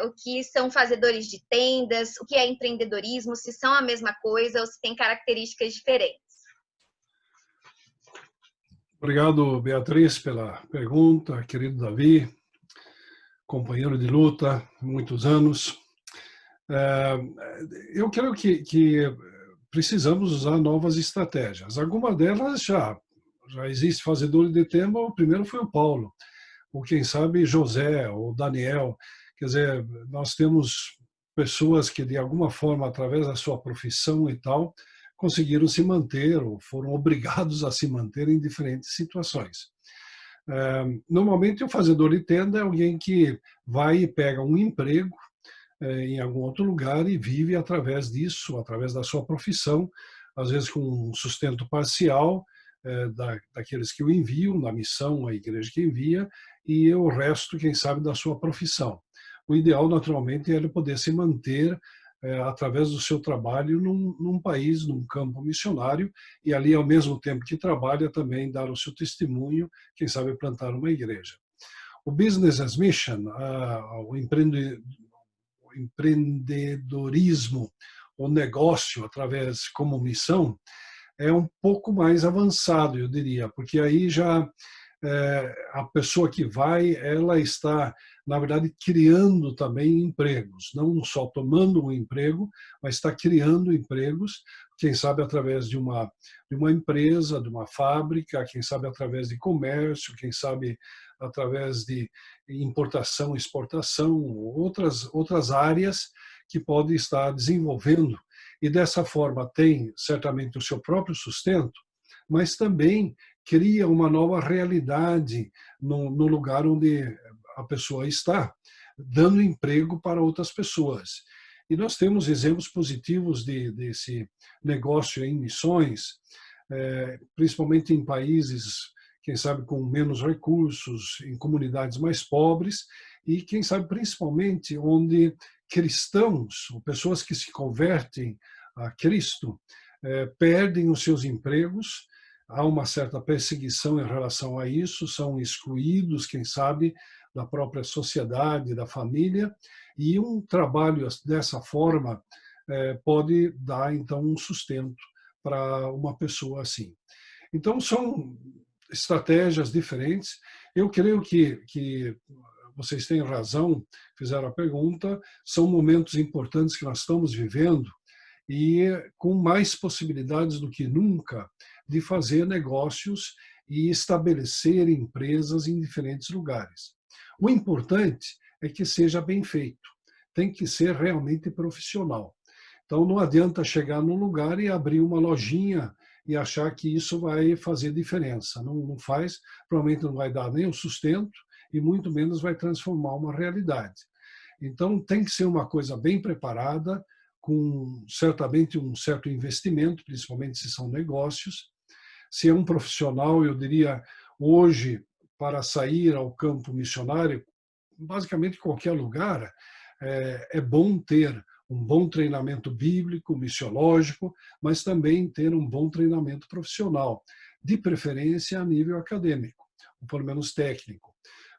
o que são fazedores de tendas, o que é empreendedorismo, se são a mesma coisa ou se tem características diferentes. Obrigado, Beatriz, pela pergunta, querido Davi, companheiro de luta, muitos anos. Eu creio que precisamos usar novas estratégias. Algumas delas já existe fazedor de tenda. O primeiro foi o Paulo, ou quem sabe José, ou Daniel. Quer dizer, nós temos pessoas que, de alguma forma, através da sua profissão e tal, conseguiram se manter ou foram obrigados a se manter em diferentes situações. Normalmente, o fazedor de tenda é alguém que vai e pega um emprego em algum outro lugar e vive através disso, através da sua profissão, às vezes com um sustento parcial daqueles que o enviam, da missão, a igreja que envia, e o resto, quem sabe, da sua profissão. O ideal, naturalmente, é ele poder se manter através do seu trabalho num país, num campo missionário, e ali, ao mesmo tempo que trabalha, também dar o seu testemunho, quem sabe plantar uma igreja. O Business as Mission, o empreendedorismo, o negócio através como missão, é um pouco mais avançado, eu diria, porque aí já a pessoa que vai, ela está, na verdade, criando também empregos, não só tomando um emprego, mas está criando empregos, quem sabe através de uma empresa, de uma fábrica, quem sabe através de comércio, quem sabe através de importação, exportação, outras áreas que pode estar desenvolvendo. E dessa forma tem certamente o seu próprio sustento, mas também cria uma nova realidade no lugar onde a pessoa está, dando emprego para outras pessoas. E nós temos exemplos positivos desse negócio em missões, principalmente em países, quem sabe, com menos recursos, em comunidades mais pobres, e quem sabe principalmente onde cristãos, ou pessoas que se convertem a Cristo, perdem os seus empregos. Há uma certa perseguição em relação a isso, são excluídos, quem sabe, da própria sociedade, da família, e um trabalho dessa forma pode dar, então, um sustento para uma pessoa assim. Então, são estratégias diferentes. Eu creio que vocês têm razão, fizeram a pergunta, são momentos importantes que nós estamos vivendo e com mais possibilidades do que nunca de fazer negócios e estabelecer empresas em diferentes lugares. O importante é que seja bem feito, tem que ser realmente profissional. Então não adianta chegar num lugar e abrir uma lojinha e achar que isso vai fazer diferença. Não faz, provavelmente não vai dar nem o sustento e muito menos vai transformar uma realidade. Então tem que ser uma coisa bem preparada, com certamente um certo investimento, principalmente se são negócios. Se é um profissional, eu diria, hoje, para sair ao campo missionário, basicamente qualquer lugar, é bom ter um bom treinamento bíblico, missiológico, mas também ter um bom treinamento profissional, de preferência a nível acadêmico, ou pelo menos técnico,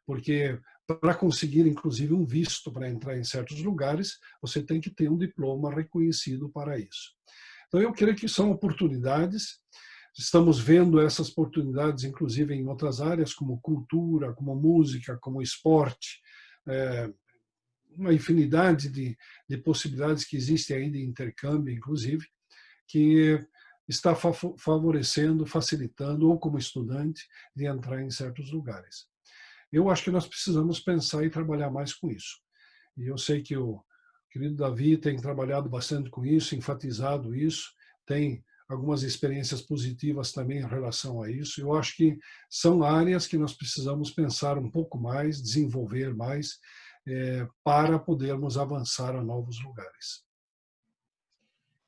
porque para conseguir, inclusive, um visto para entrar em certos lugares, você tem que ter um diploma reconhecido para isso. Então, eu creio que são oportunidades. Estamos vendo essas oportunidades, inclusive, em outras áreas, como cultura, como música, como esporte, uma infinidade de possibilidades que existem aí de intercâmbio, inclusive, que está favorecendo, facilitando, ou como estudante, de entrar em certos lugares. Eu acho que nós precisamos pensar e trabalhar mais com isso. E eu sei que o querido Davi tem trabalhado bastante com isso, enfatizado isso, tem algumas experiências positivas também em relação a isso. Eu acho que são áreas que nós precisamos pensar um pouco mais, desenvolver mais, para podermos avançar a novos lugares.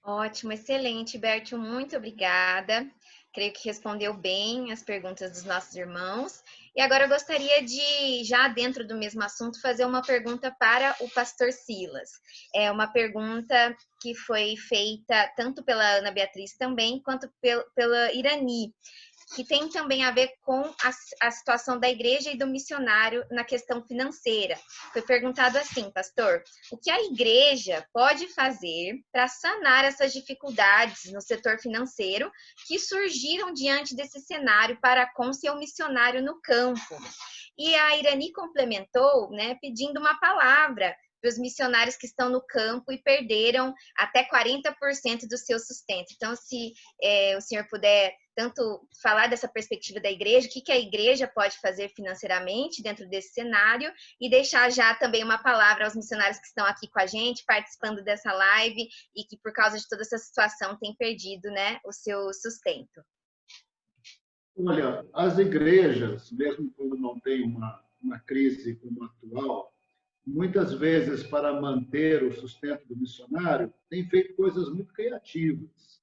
Ótimo, excelente, Bertio, muito obrigada. Creio que respondeu bem as perguntas dos nossos irmãos. E agora eu gostaria de, já dentro do mesmo assunto, fazer uma pergunta para o pastor Silas. É uma pergunta que foi feita tanto pela Ana Beatriz também, quanto pela Irani, que tem também a ver com a situação da igreja e do missionário na questão financeira. Foi perguntado assim, pastor, o que a igreja pode fazer para sanar essas dificuldades no setor financeiro que surgiram diante desse cenário para com seu missionário no campo? E a Irani complementou, né, pedindo uma palavra para os missionários que estão no campo e perderam até 40% do seu sustento. Então, se o senhor puder tanto falar dessa perspectiva da igreja, o que a igreja pode fazer financeiramente dentro desse cenário, e deixar já também uma palavra aos missionários que estão aqui com a gente, participando dessa live, e que por causa de toda essa situação têm perdido, né, o seu sustento. Olha, as igrejas, mesmo quando não tem uma crise como a atual, muitas vezes, para manter o sustento do missionário, têm feito coisas muito criativas.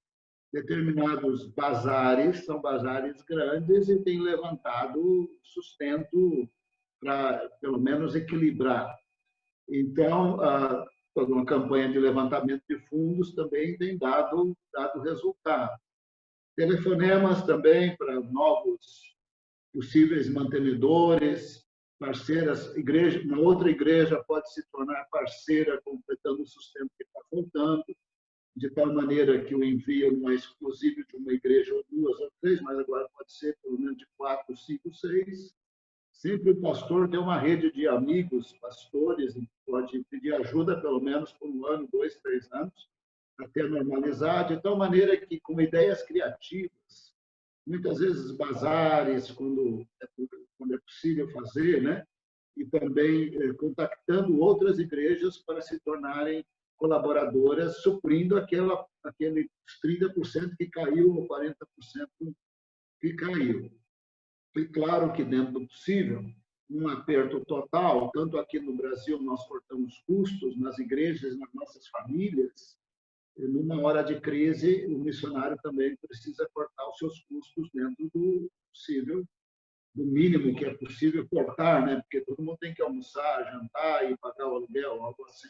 Determinados bazares, são bazares grandes, e têm levantado sustento para, pelo menos, equilibrar. Então, toda uma campanha de levantamento de fundos também tem dado resultado. Telefonemas também para novos possíveis mantenedores, parceiras, uma outra igreja pode se tornar parceira, completando o sustento que está faltando, de tal maneira que o envio não é exclusivo de uma igreja ou duas ou três, mas agora pode ser pelo menos de 4, 5, 6. Sempre o pastor tem uma rede de amigos, pastores, e pode pedir ajuda pelo menos por 1 ano, 2, 3 anos, até normalizar, de tal maneira que, com ideias criativas, muitas vezes bazares, quando é possível fazer, né? E também contactando outras igrejas para se tornarem colaboradoras, suprindo aqueles 30% que caiu, ou 40% que caiu. E claro que, dentro do possível, um aperto total, tanto aqui no Brasil nós cortamos custos nas igrejas, nas nossas famílias, numa hora de crise, o missionário também precisa cortar os seus custos dentro do possível, do mínimo que é possível cortar, né? Porque todo mundo tem que almoçar, jantar e pagar o aluguel, algo assim.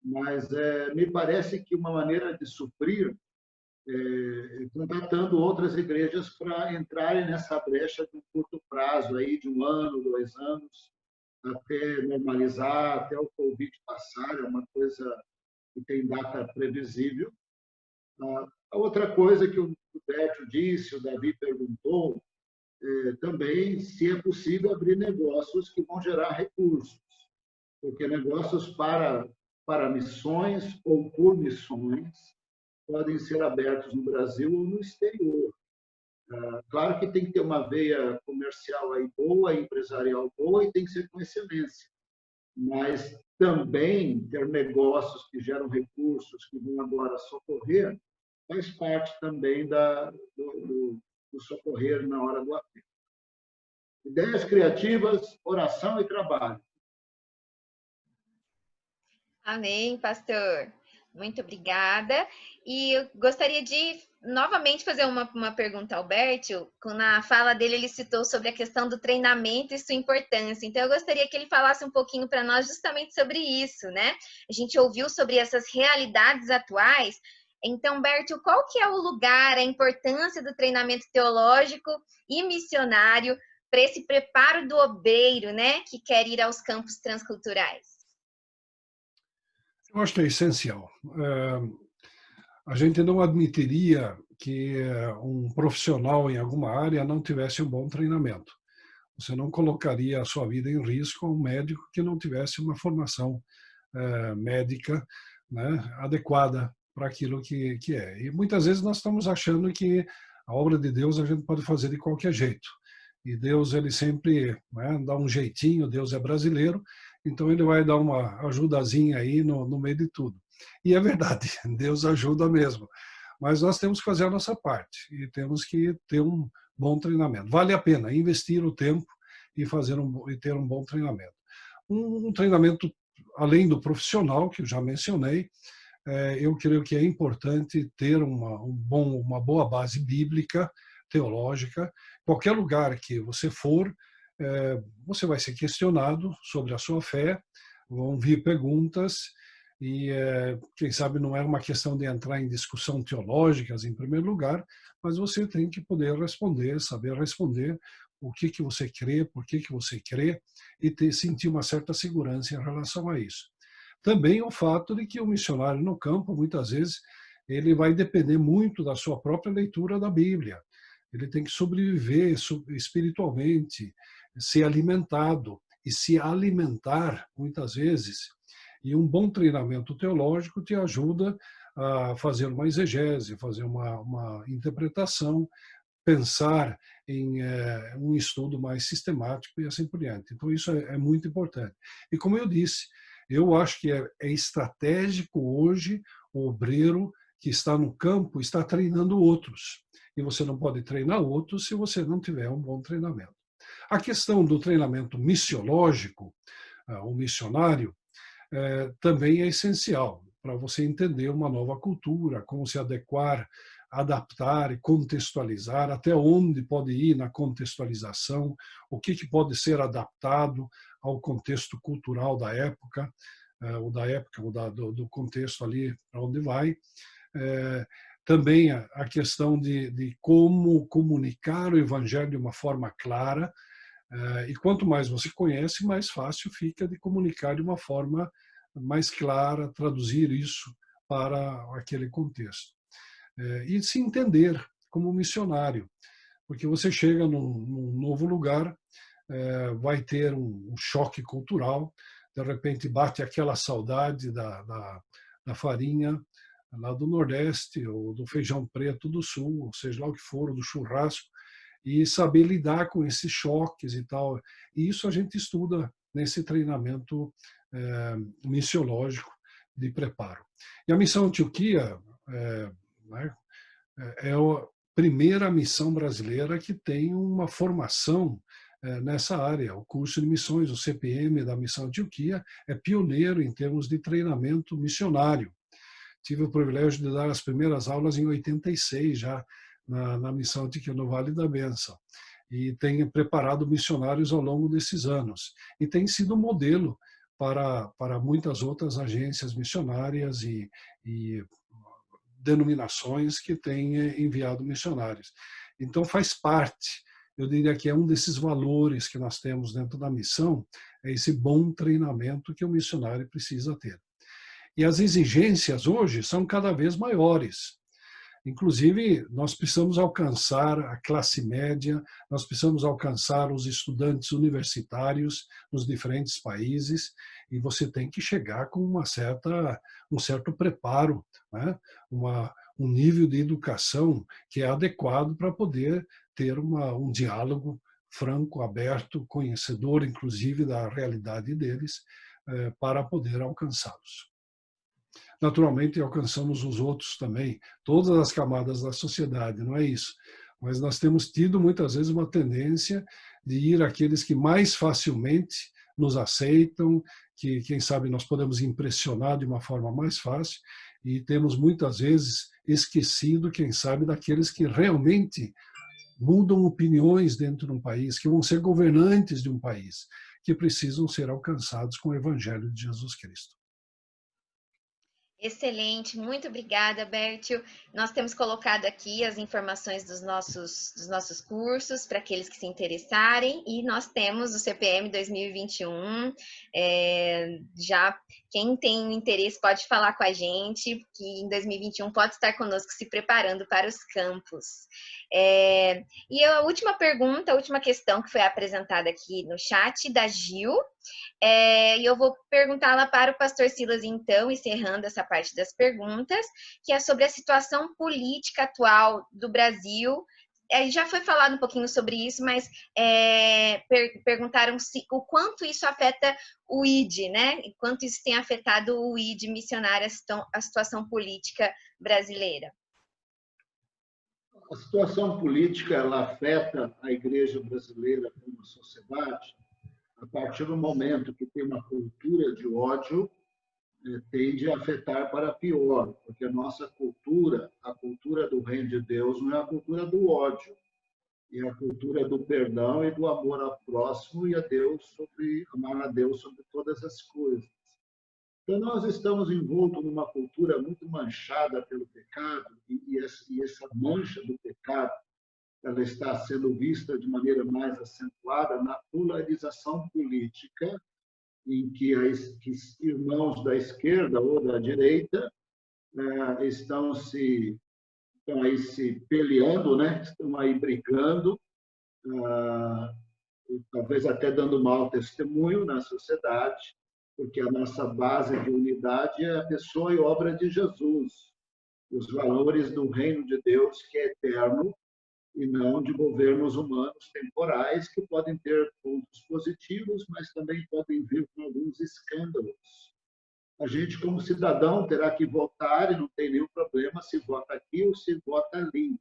Mas me parece que uma maneira de suprir contatando outras igrejas para entrarem nessa brecha de um curto prazo, aí, de 1 ano, 2 anos, até normalizar, até o Covid passar, é uma coisa que tem data previsível. A outra coisa que o Bertio disse, o Davi perguntou, também se é possível abrir negócios que vão gerar recursos, porque negócios para missões ou por missões podem ser abertos no Brasil ou no exterior. Claro que tem que ter uma veia comercial aí boa, empresarial boa, e tem que ser com excelência. Mas também ter negócios que geram recursos, que vão agora socorrer, faz parte também do socorrer na hora do apelo. Ideias criativas, oração e trabalho. Amém, pastor. Muito obrigada. E eu gostaria de novamente fazer uma pergunta ao Bertio. Na fala dele, ele citou sobre a questão do treinamento e sua importância. Então, eu gostaria que ele falasse um pouquinho para nós justamente sobre isso, né? A gente ouviu sobre essas realidades atuais, Então, Bertil, qual que é o lugar, a importância do treinamento teológico e missionário para esse preparo do obreiro, né, que quer ir aos campos transculturais? Eu acho que é essencial. A gente não admitiria que um profissional em alguma área não tivesse um bom treinamento. Você não colocaria a sua vida em risco a um médico que não tivesse uma formação médica, né, adequada para aquilo que é. E muitas vezes nós estamos achando que a obra de Deus a gente pode fazer de qualquer jeito. E Deus, ele sempre, né, dá um jeitinho, Deus é brasileiro, então ele vai dar uma ajudazinha aí no meio de tudo. E é verdade, Deus ajuda mesmo. Mas nós temos que fazer a nossa parte e temos que ter um bom treinamento. Vale a pena investir o tempo e ter um bom treinamento. Um treinamento além do profissional, que eu já mencionei, eu creio que é importante ter uma boa base bíblica, teológica. Qualquer lugar que você for, você vai ser questionado sobre a sua fé, vão vir perguntas, e quem sabe não é uma questão de entrar em discussão teológicas em primeiro lugar, mas você tem que poder responder, saber responder o que você crê, por que você crê, e sentir uma certa segurança em relação a isso. Também o fato de que o missionário no campo, muitas vezes, ele vai depender muito da sua própria leitura da Bíblia. Ele tem que sobreviver espiritualmente, ser alimentado e se alimentar, muitas vezes. E um bom treinamento teológico te ajuda a fazer uma exegese, fazer uma interpretação, pensar em um estudo mais sistemático e assim por diante. Então, isso é muito importante. E como eu disse, eu acho que é estratégico hoje o obreiro que está no campo está treinando outros. E você não pode treinar outros se você não tiver um bom treinamento. A questão do treinamento missiológico, o missionário, também é essencial para você entender uma nova cultura, como se adequar, adaptar e contextualizar, até onde pode ir na contextualização, o que pode ser adaptado ao contexto cultural da época, do contexto ali para onde vai. Também a questão de como comunicar o evangelho de uma forma clara, e quanto mais você conhece, mais fácil fica de comunicar de uma forma mais clara, traduzir isso para aquele contexto. E se entender como missionário, porque você chega num novo lugar, vai ter um choque cultural, de repente bate aquela saudade da farinha lá do Nordeste, ou do feijão preto do Sul, ou seja lá o que for, ou do churrasco, e saber lidar com esses choques e tal. E isso a gente estuda nesse treinamento missiológico de preparo. E a missão Antioquia é a primeira missão brasileira que tem uma formação nessa área. O curso de missões, o CPM da missão Antioquia, é pioneiro em termos de treinamento missionário. Tive o privilégio de dar as primeiras aulas em 86, já na missão Antioquia no Vale da Bênção. E tem preparado missionários ao longo desses anos. E tem sido modelo para muitas outras agências missionárias e denominações que têm enviado missionários. Então faz parte, eu diria que é um desses valores que nós temos dentro da missão, é esse bom treinamento que o missionário precisa ter. E as exigências hoje são cada vez maiores. Inclusive, nós precisamos alcançar a classe média, nós precisamos alcançar os estudantes universitários nos diferentes países, e você tem que chegar com um certo preparo, né? Um nível de educação que é adequado para poder ter um diálogo franco, aberto, conhecedor, inclusive, da realidade deles, para poder alcançá-los. Naturalmente, alcançamos os outros também, todas as camadas da sociedade, não é isso. Mas nós temos tido, muitas vezes, uma tendência de ir àqueles que mais facilmente nos aceitam, que, quem sabe, nós podemos impressionar de uma forma mais fácil, e temos, muitas vezes, esquecido, quem sabe, daqueles que realmente mudam opiniões dentro de um país, que vão ser governantes de um país, que precisam ser alcançados com o Evangelho de Jesus Cristo. Excelente, muito obrigada, Bertio. Nós temos colocado aqui as informações dos nossos cursos para aqueles que se interessarem, e nós temos o CPM 2021. Já quem tem interesse pode falar com a gente, que em 2021 pode estar conosco se preparando para os campos. E a última pergunta, a última questão que foi apresentada aqui no chat, da Gil. E eu vou perguntá-la para o pastor Silas, então, encerrando essa parte das perguntas, que é sobre a situação política atual do Brasil. Já foi falado um pouquinho sobre isso, mas perguntaram o quanto isso afeta o ID, né? E quanto isso tem afetado o ID missionário, a situação política brasileira. A situação política, ela afeta a igreja brasileira como sociedade a partir do momento que tem uma cultura de ódio, tende a afetar para pior, porque a nossa cultura, a cultura do reino de Deus, não é a cultura do ódio, é a cultura do perdão e do amor ao próximo e a Deus amar a Deus sobre todas as coisas. Então, nós estamos envoltos numa cultura muito manchada pelo pecado, e essa mancha do pecado ela está sendo vista de maneira mais acentuada na polarização política, em que irmãos da esquerda ou da direita estão aí se peleando, né? Estão aí brigando, talvez até dando mau testemunho na sociedade, porque a nossa base de unidade é a pessoa e obra de Jesus, os valores do reino de Deus, que é eterno, e não de governos humanos temporais, que podem ter pontos positivos, mas também podem vir com alguns escândalos. A gente, como cidadão, terá que votar, e não tem nenhum problema se vota aqui ou se vota ali.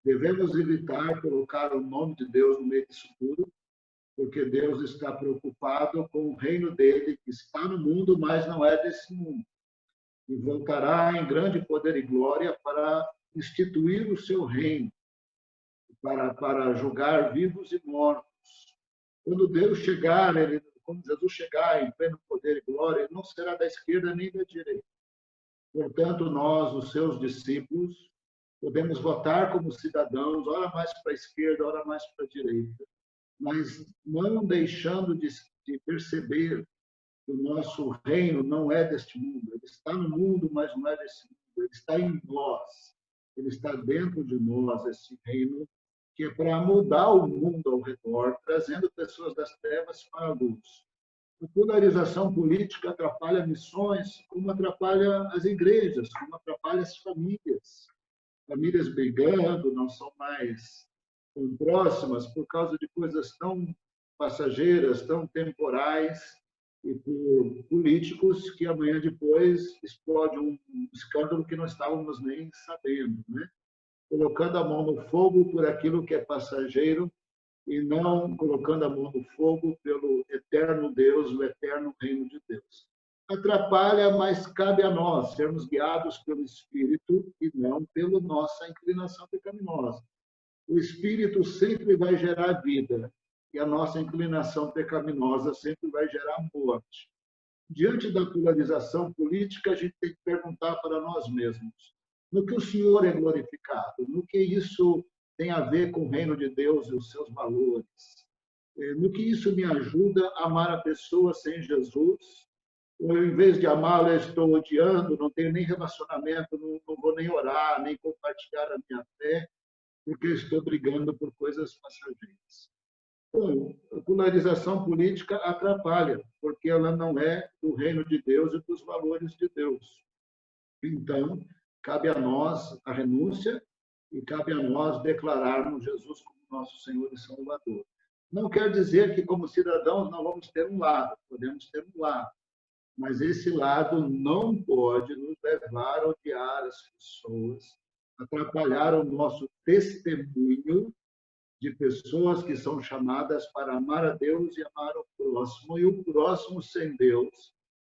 Devemos evitar colocar o nome de Deus no meio disso tudo, porque Deus está preocupado com o reino dele, que está no mundo, mas não é desse mundo. E voltará em grande poder e glória para instituir o seu reino, para julgar vivos e mortos. Quando Deus chegar, quando Jesus chegar em pleno poder e glória, ele não será da esquerda nem da direita. Portanto, nós, os seus discípulos, podemos votar como cidadãos, ora mais para a esquerda, ora mais para a direita, mas não deixando de perceber que o nosso reino não é deste mundo. Ele está no mundo, mas não é desse mundo. Ele está em nós. Ele está dentro de nós, esse reino, que é para mudar o mundo ao redor, trazendo pessoas das trevas para a luz. A polarização política atrapalha missões, como atrapalha as igrejas, como atrapalha as famílias. Famílias brigando, não são mais tão próximas por causa de coisas tão passageiras, tão temporais, e por políticos que amanhã depois explode um escândalo que não estávamos nem sabendo, né? Colocando a mão no fogo por aquilo que é passageiro e não colocando a mão no fogo pelo eterno Deus, o eterno reino de Deus. Atrapalha, mas cabe a nós sermos guiados pelo Espírito e não pela nossa inclinação pecaminosa. O Espírito sempre vai gerar vida e a nossa inclinação pecaminosa sempre vai gerar morte. Diante da polarização política, a gente tem que perguntar para nós mesmos: no que o Senhor é glorificado? No que isso tem a ver com o reino de Deus e os seus valores? No que isso me ajuda a amar a pessoa sem Jesus? Ou, em vez de amá-la, eu estou odiando, não tenho nem relacionamento, não vou nem orar, nem compartilhar a minha fé, porque estou brigando por coisas passageiras. Bom, a polarização política atrapalha, porque ela não é do reino de Deus e dos valores de Deus. Então, cabe a nós a renúncia e cabe a nós declararmos Jesus como nosso Senhor e Salvador. Não quer dizer que, como cidadãos, não vamos ter um lado, podemos ter um lado, mas esse lado não pode nos levar a odiar as pessoas, atrapalhar o nosso testemunho de pessoas que são chamadas para amar a Deus e amar o próximo, e o próximo sem Deus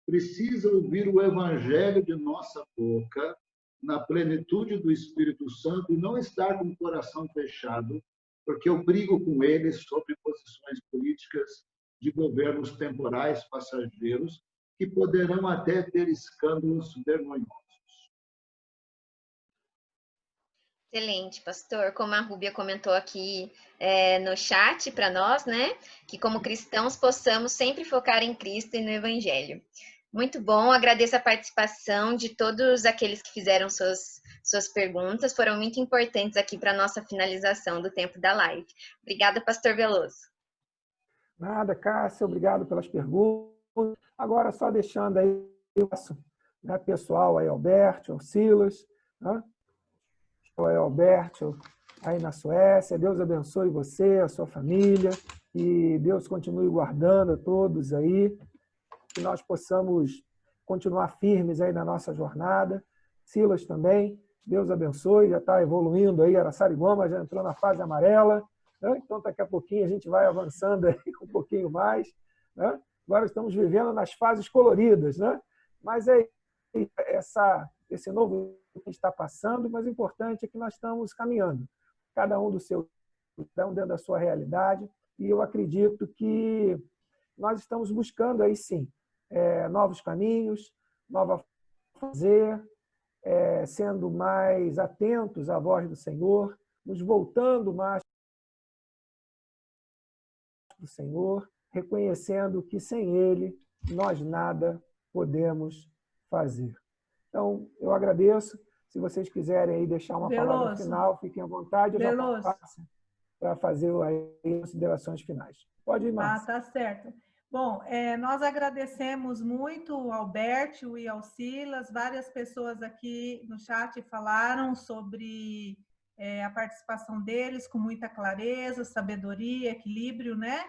precisa ouvir o evangelho de nossa boca na plenitude do Espírito Santo e não estar com o coração fechado, porque eu brigo com eles sobre posições políticas de governos temporais, passageiros, que poderão até ter escândalos vergonhosos. Excelente, pastor. Como a Rúbia comentou aqui no chat para nós, né? Que como cristãos possamos sempre focar em Cristo e no Evangelho. Muito bom, agradeço a participação de todos aqueles que fizeram suas perguntas, foram muito importantes aqui para a nossa finalização do tempo da live. Obrigada, pastor Veloso. Nada, Cássia, obrigado pelas perguntas. Agora, só deixando aí o nosso pessoal aí, Alberto, ao Silas, né? Alberto, aí na Suécia. Deus abençoe você, a sua família, e Deus continue guardando a todos aí, que nós possamos continuar firmes aí na nossa jornada. Silas também, Deus abençoe, já está evoluindo aí, Araçariguama já entrou na fase amarela, né? Então daqui a pouquinho a gente vai avançando aí um pouquinho mais, né? Agora estamos vivendo nas fases coloridas, né? Mas é esse novo que a gente está passando, mas o importante é que nós estamos caminhando, cada um dentro da sua realidade, e eu acredito que nós estamos buscando aí sim novos caminhos, nova fazer, sendo mais atentos à voz do Senhor, nos voltando mais do Senhor, reconhecendo que sem Ele nós nada podemos fazer. Então, eu agradeço. Se vocês quiserem aí deixar uma palavra final, fiquem à vontade. Eu já passo para fazer as considerações finais. Pode ir, Márcia. Tá certo. Bom, nós agradecemos muito ao Alberto e ao Silas. Várias pessoas aqui no chat falaram sobre a participação deles com muita clareza, sabedoria, equilíbrio, né?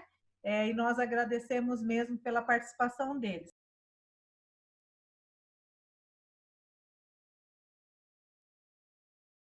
E nós agradecemos mesmo pela participação deles.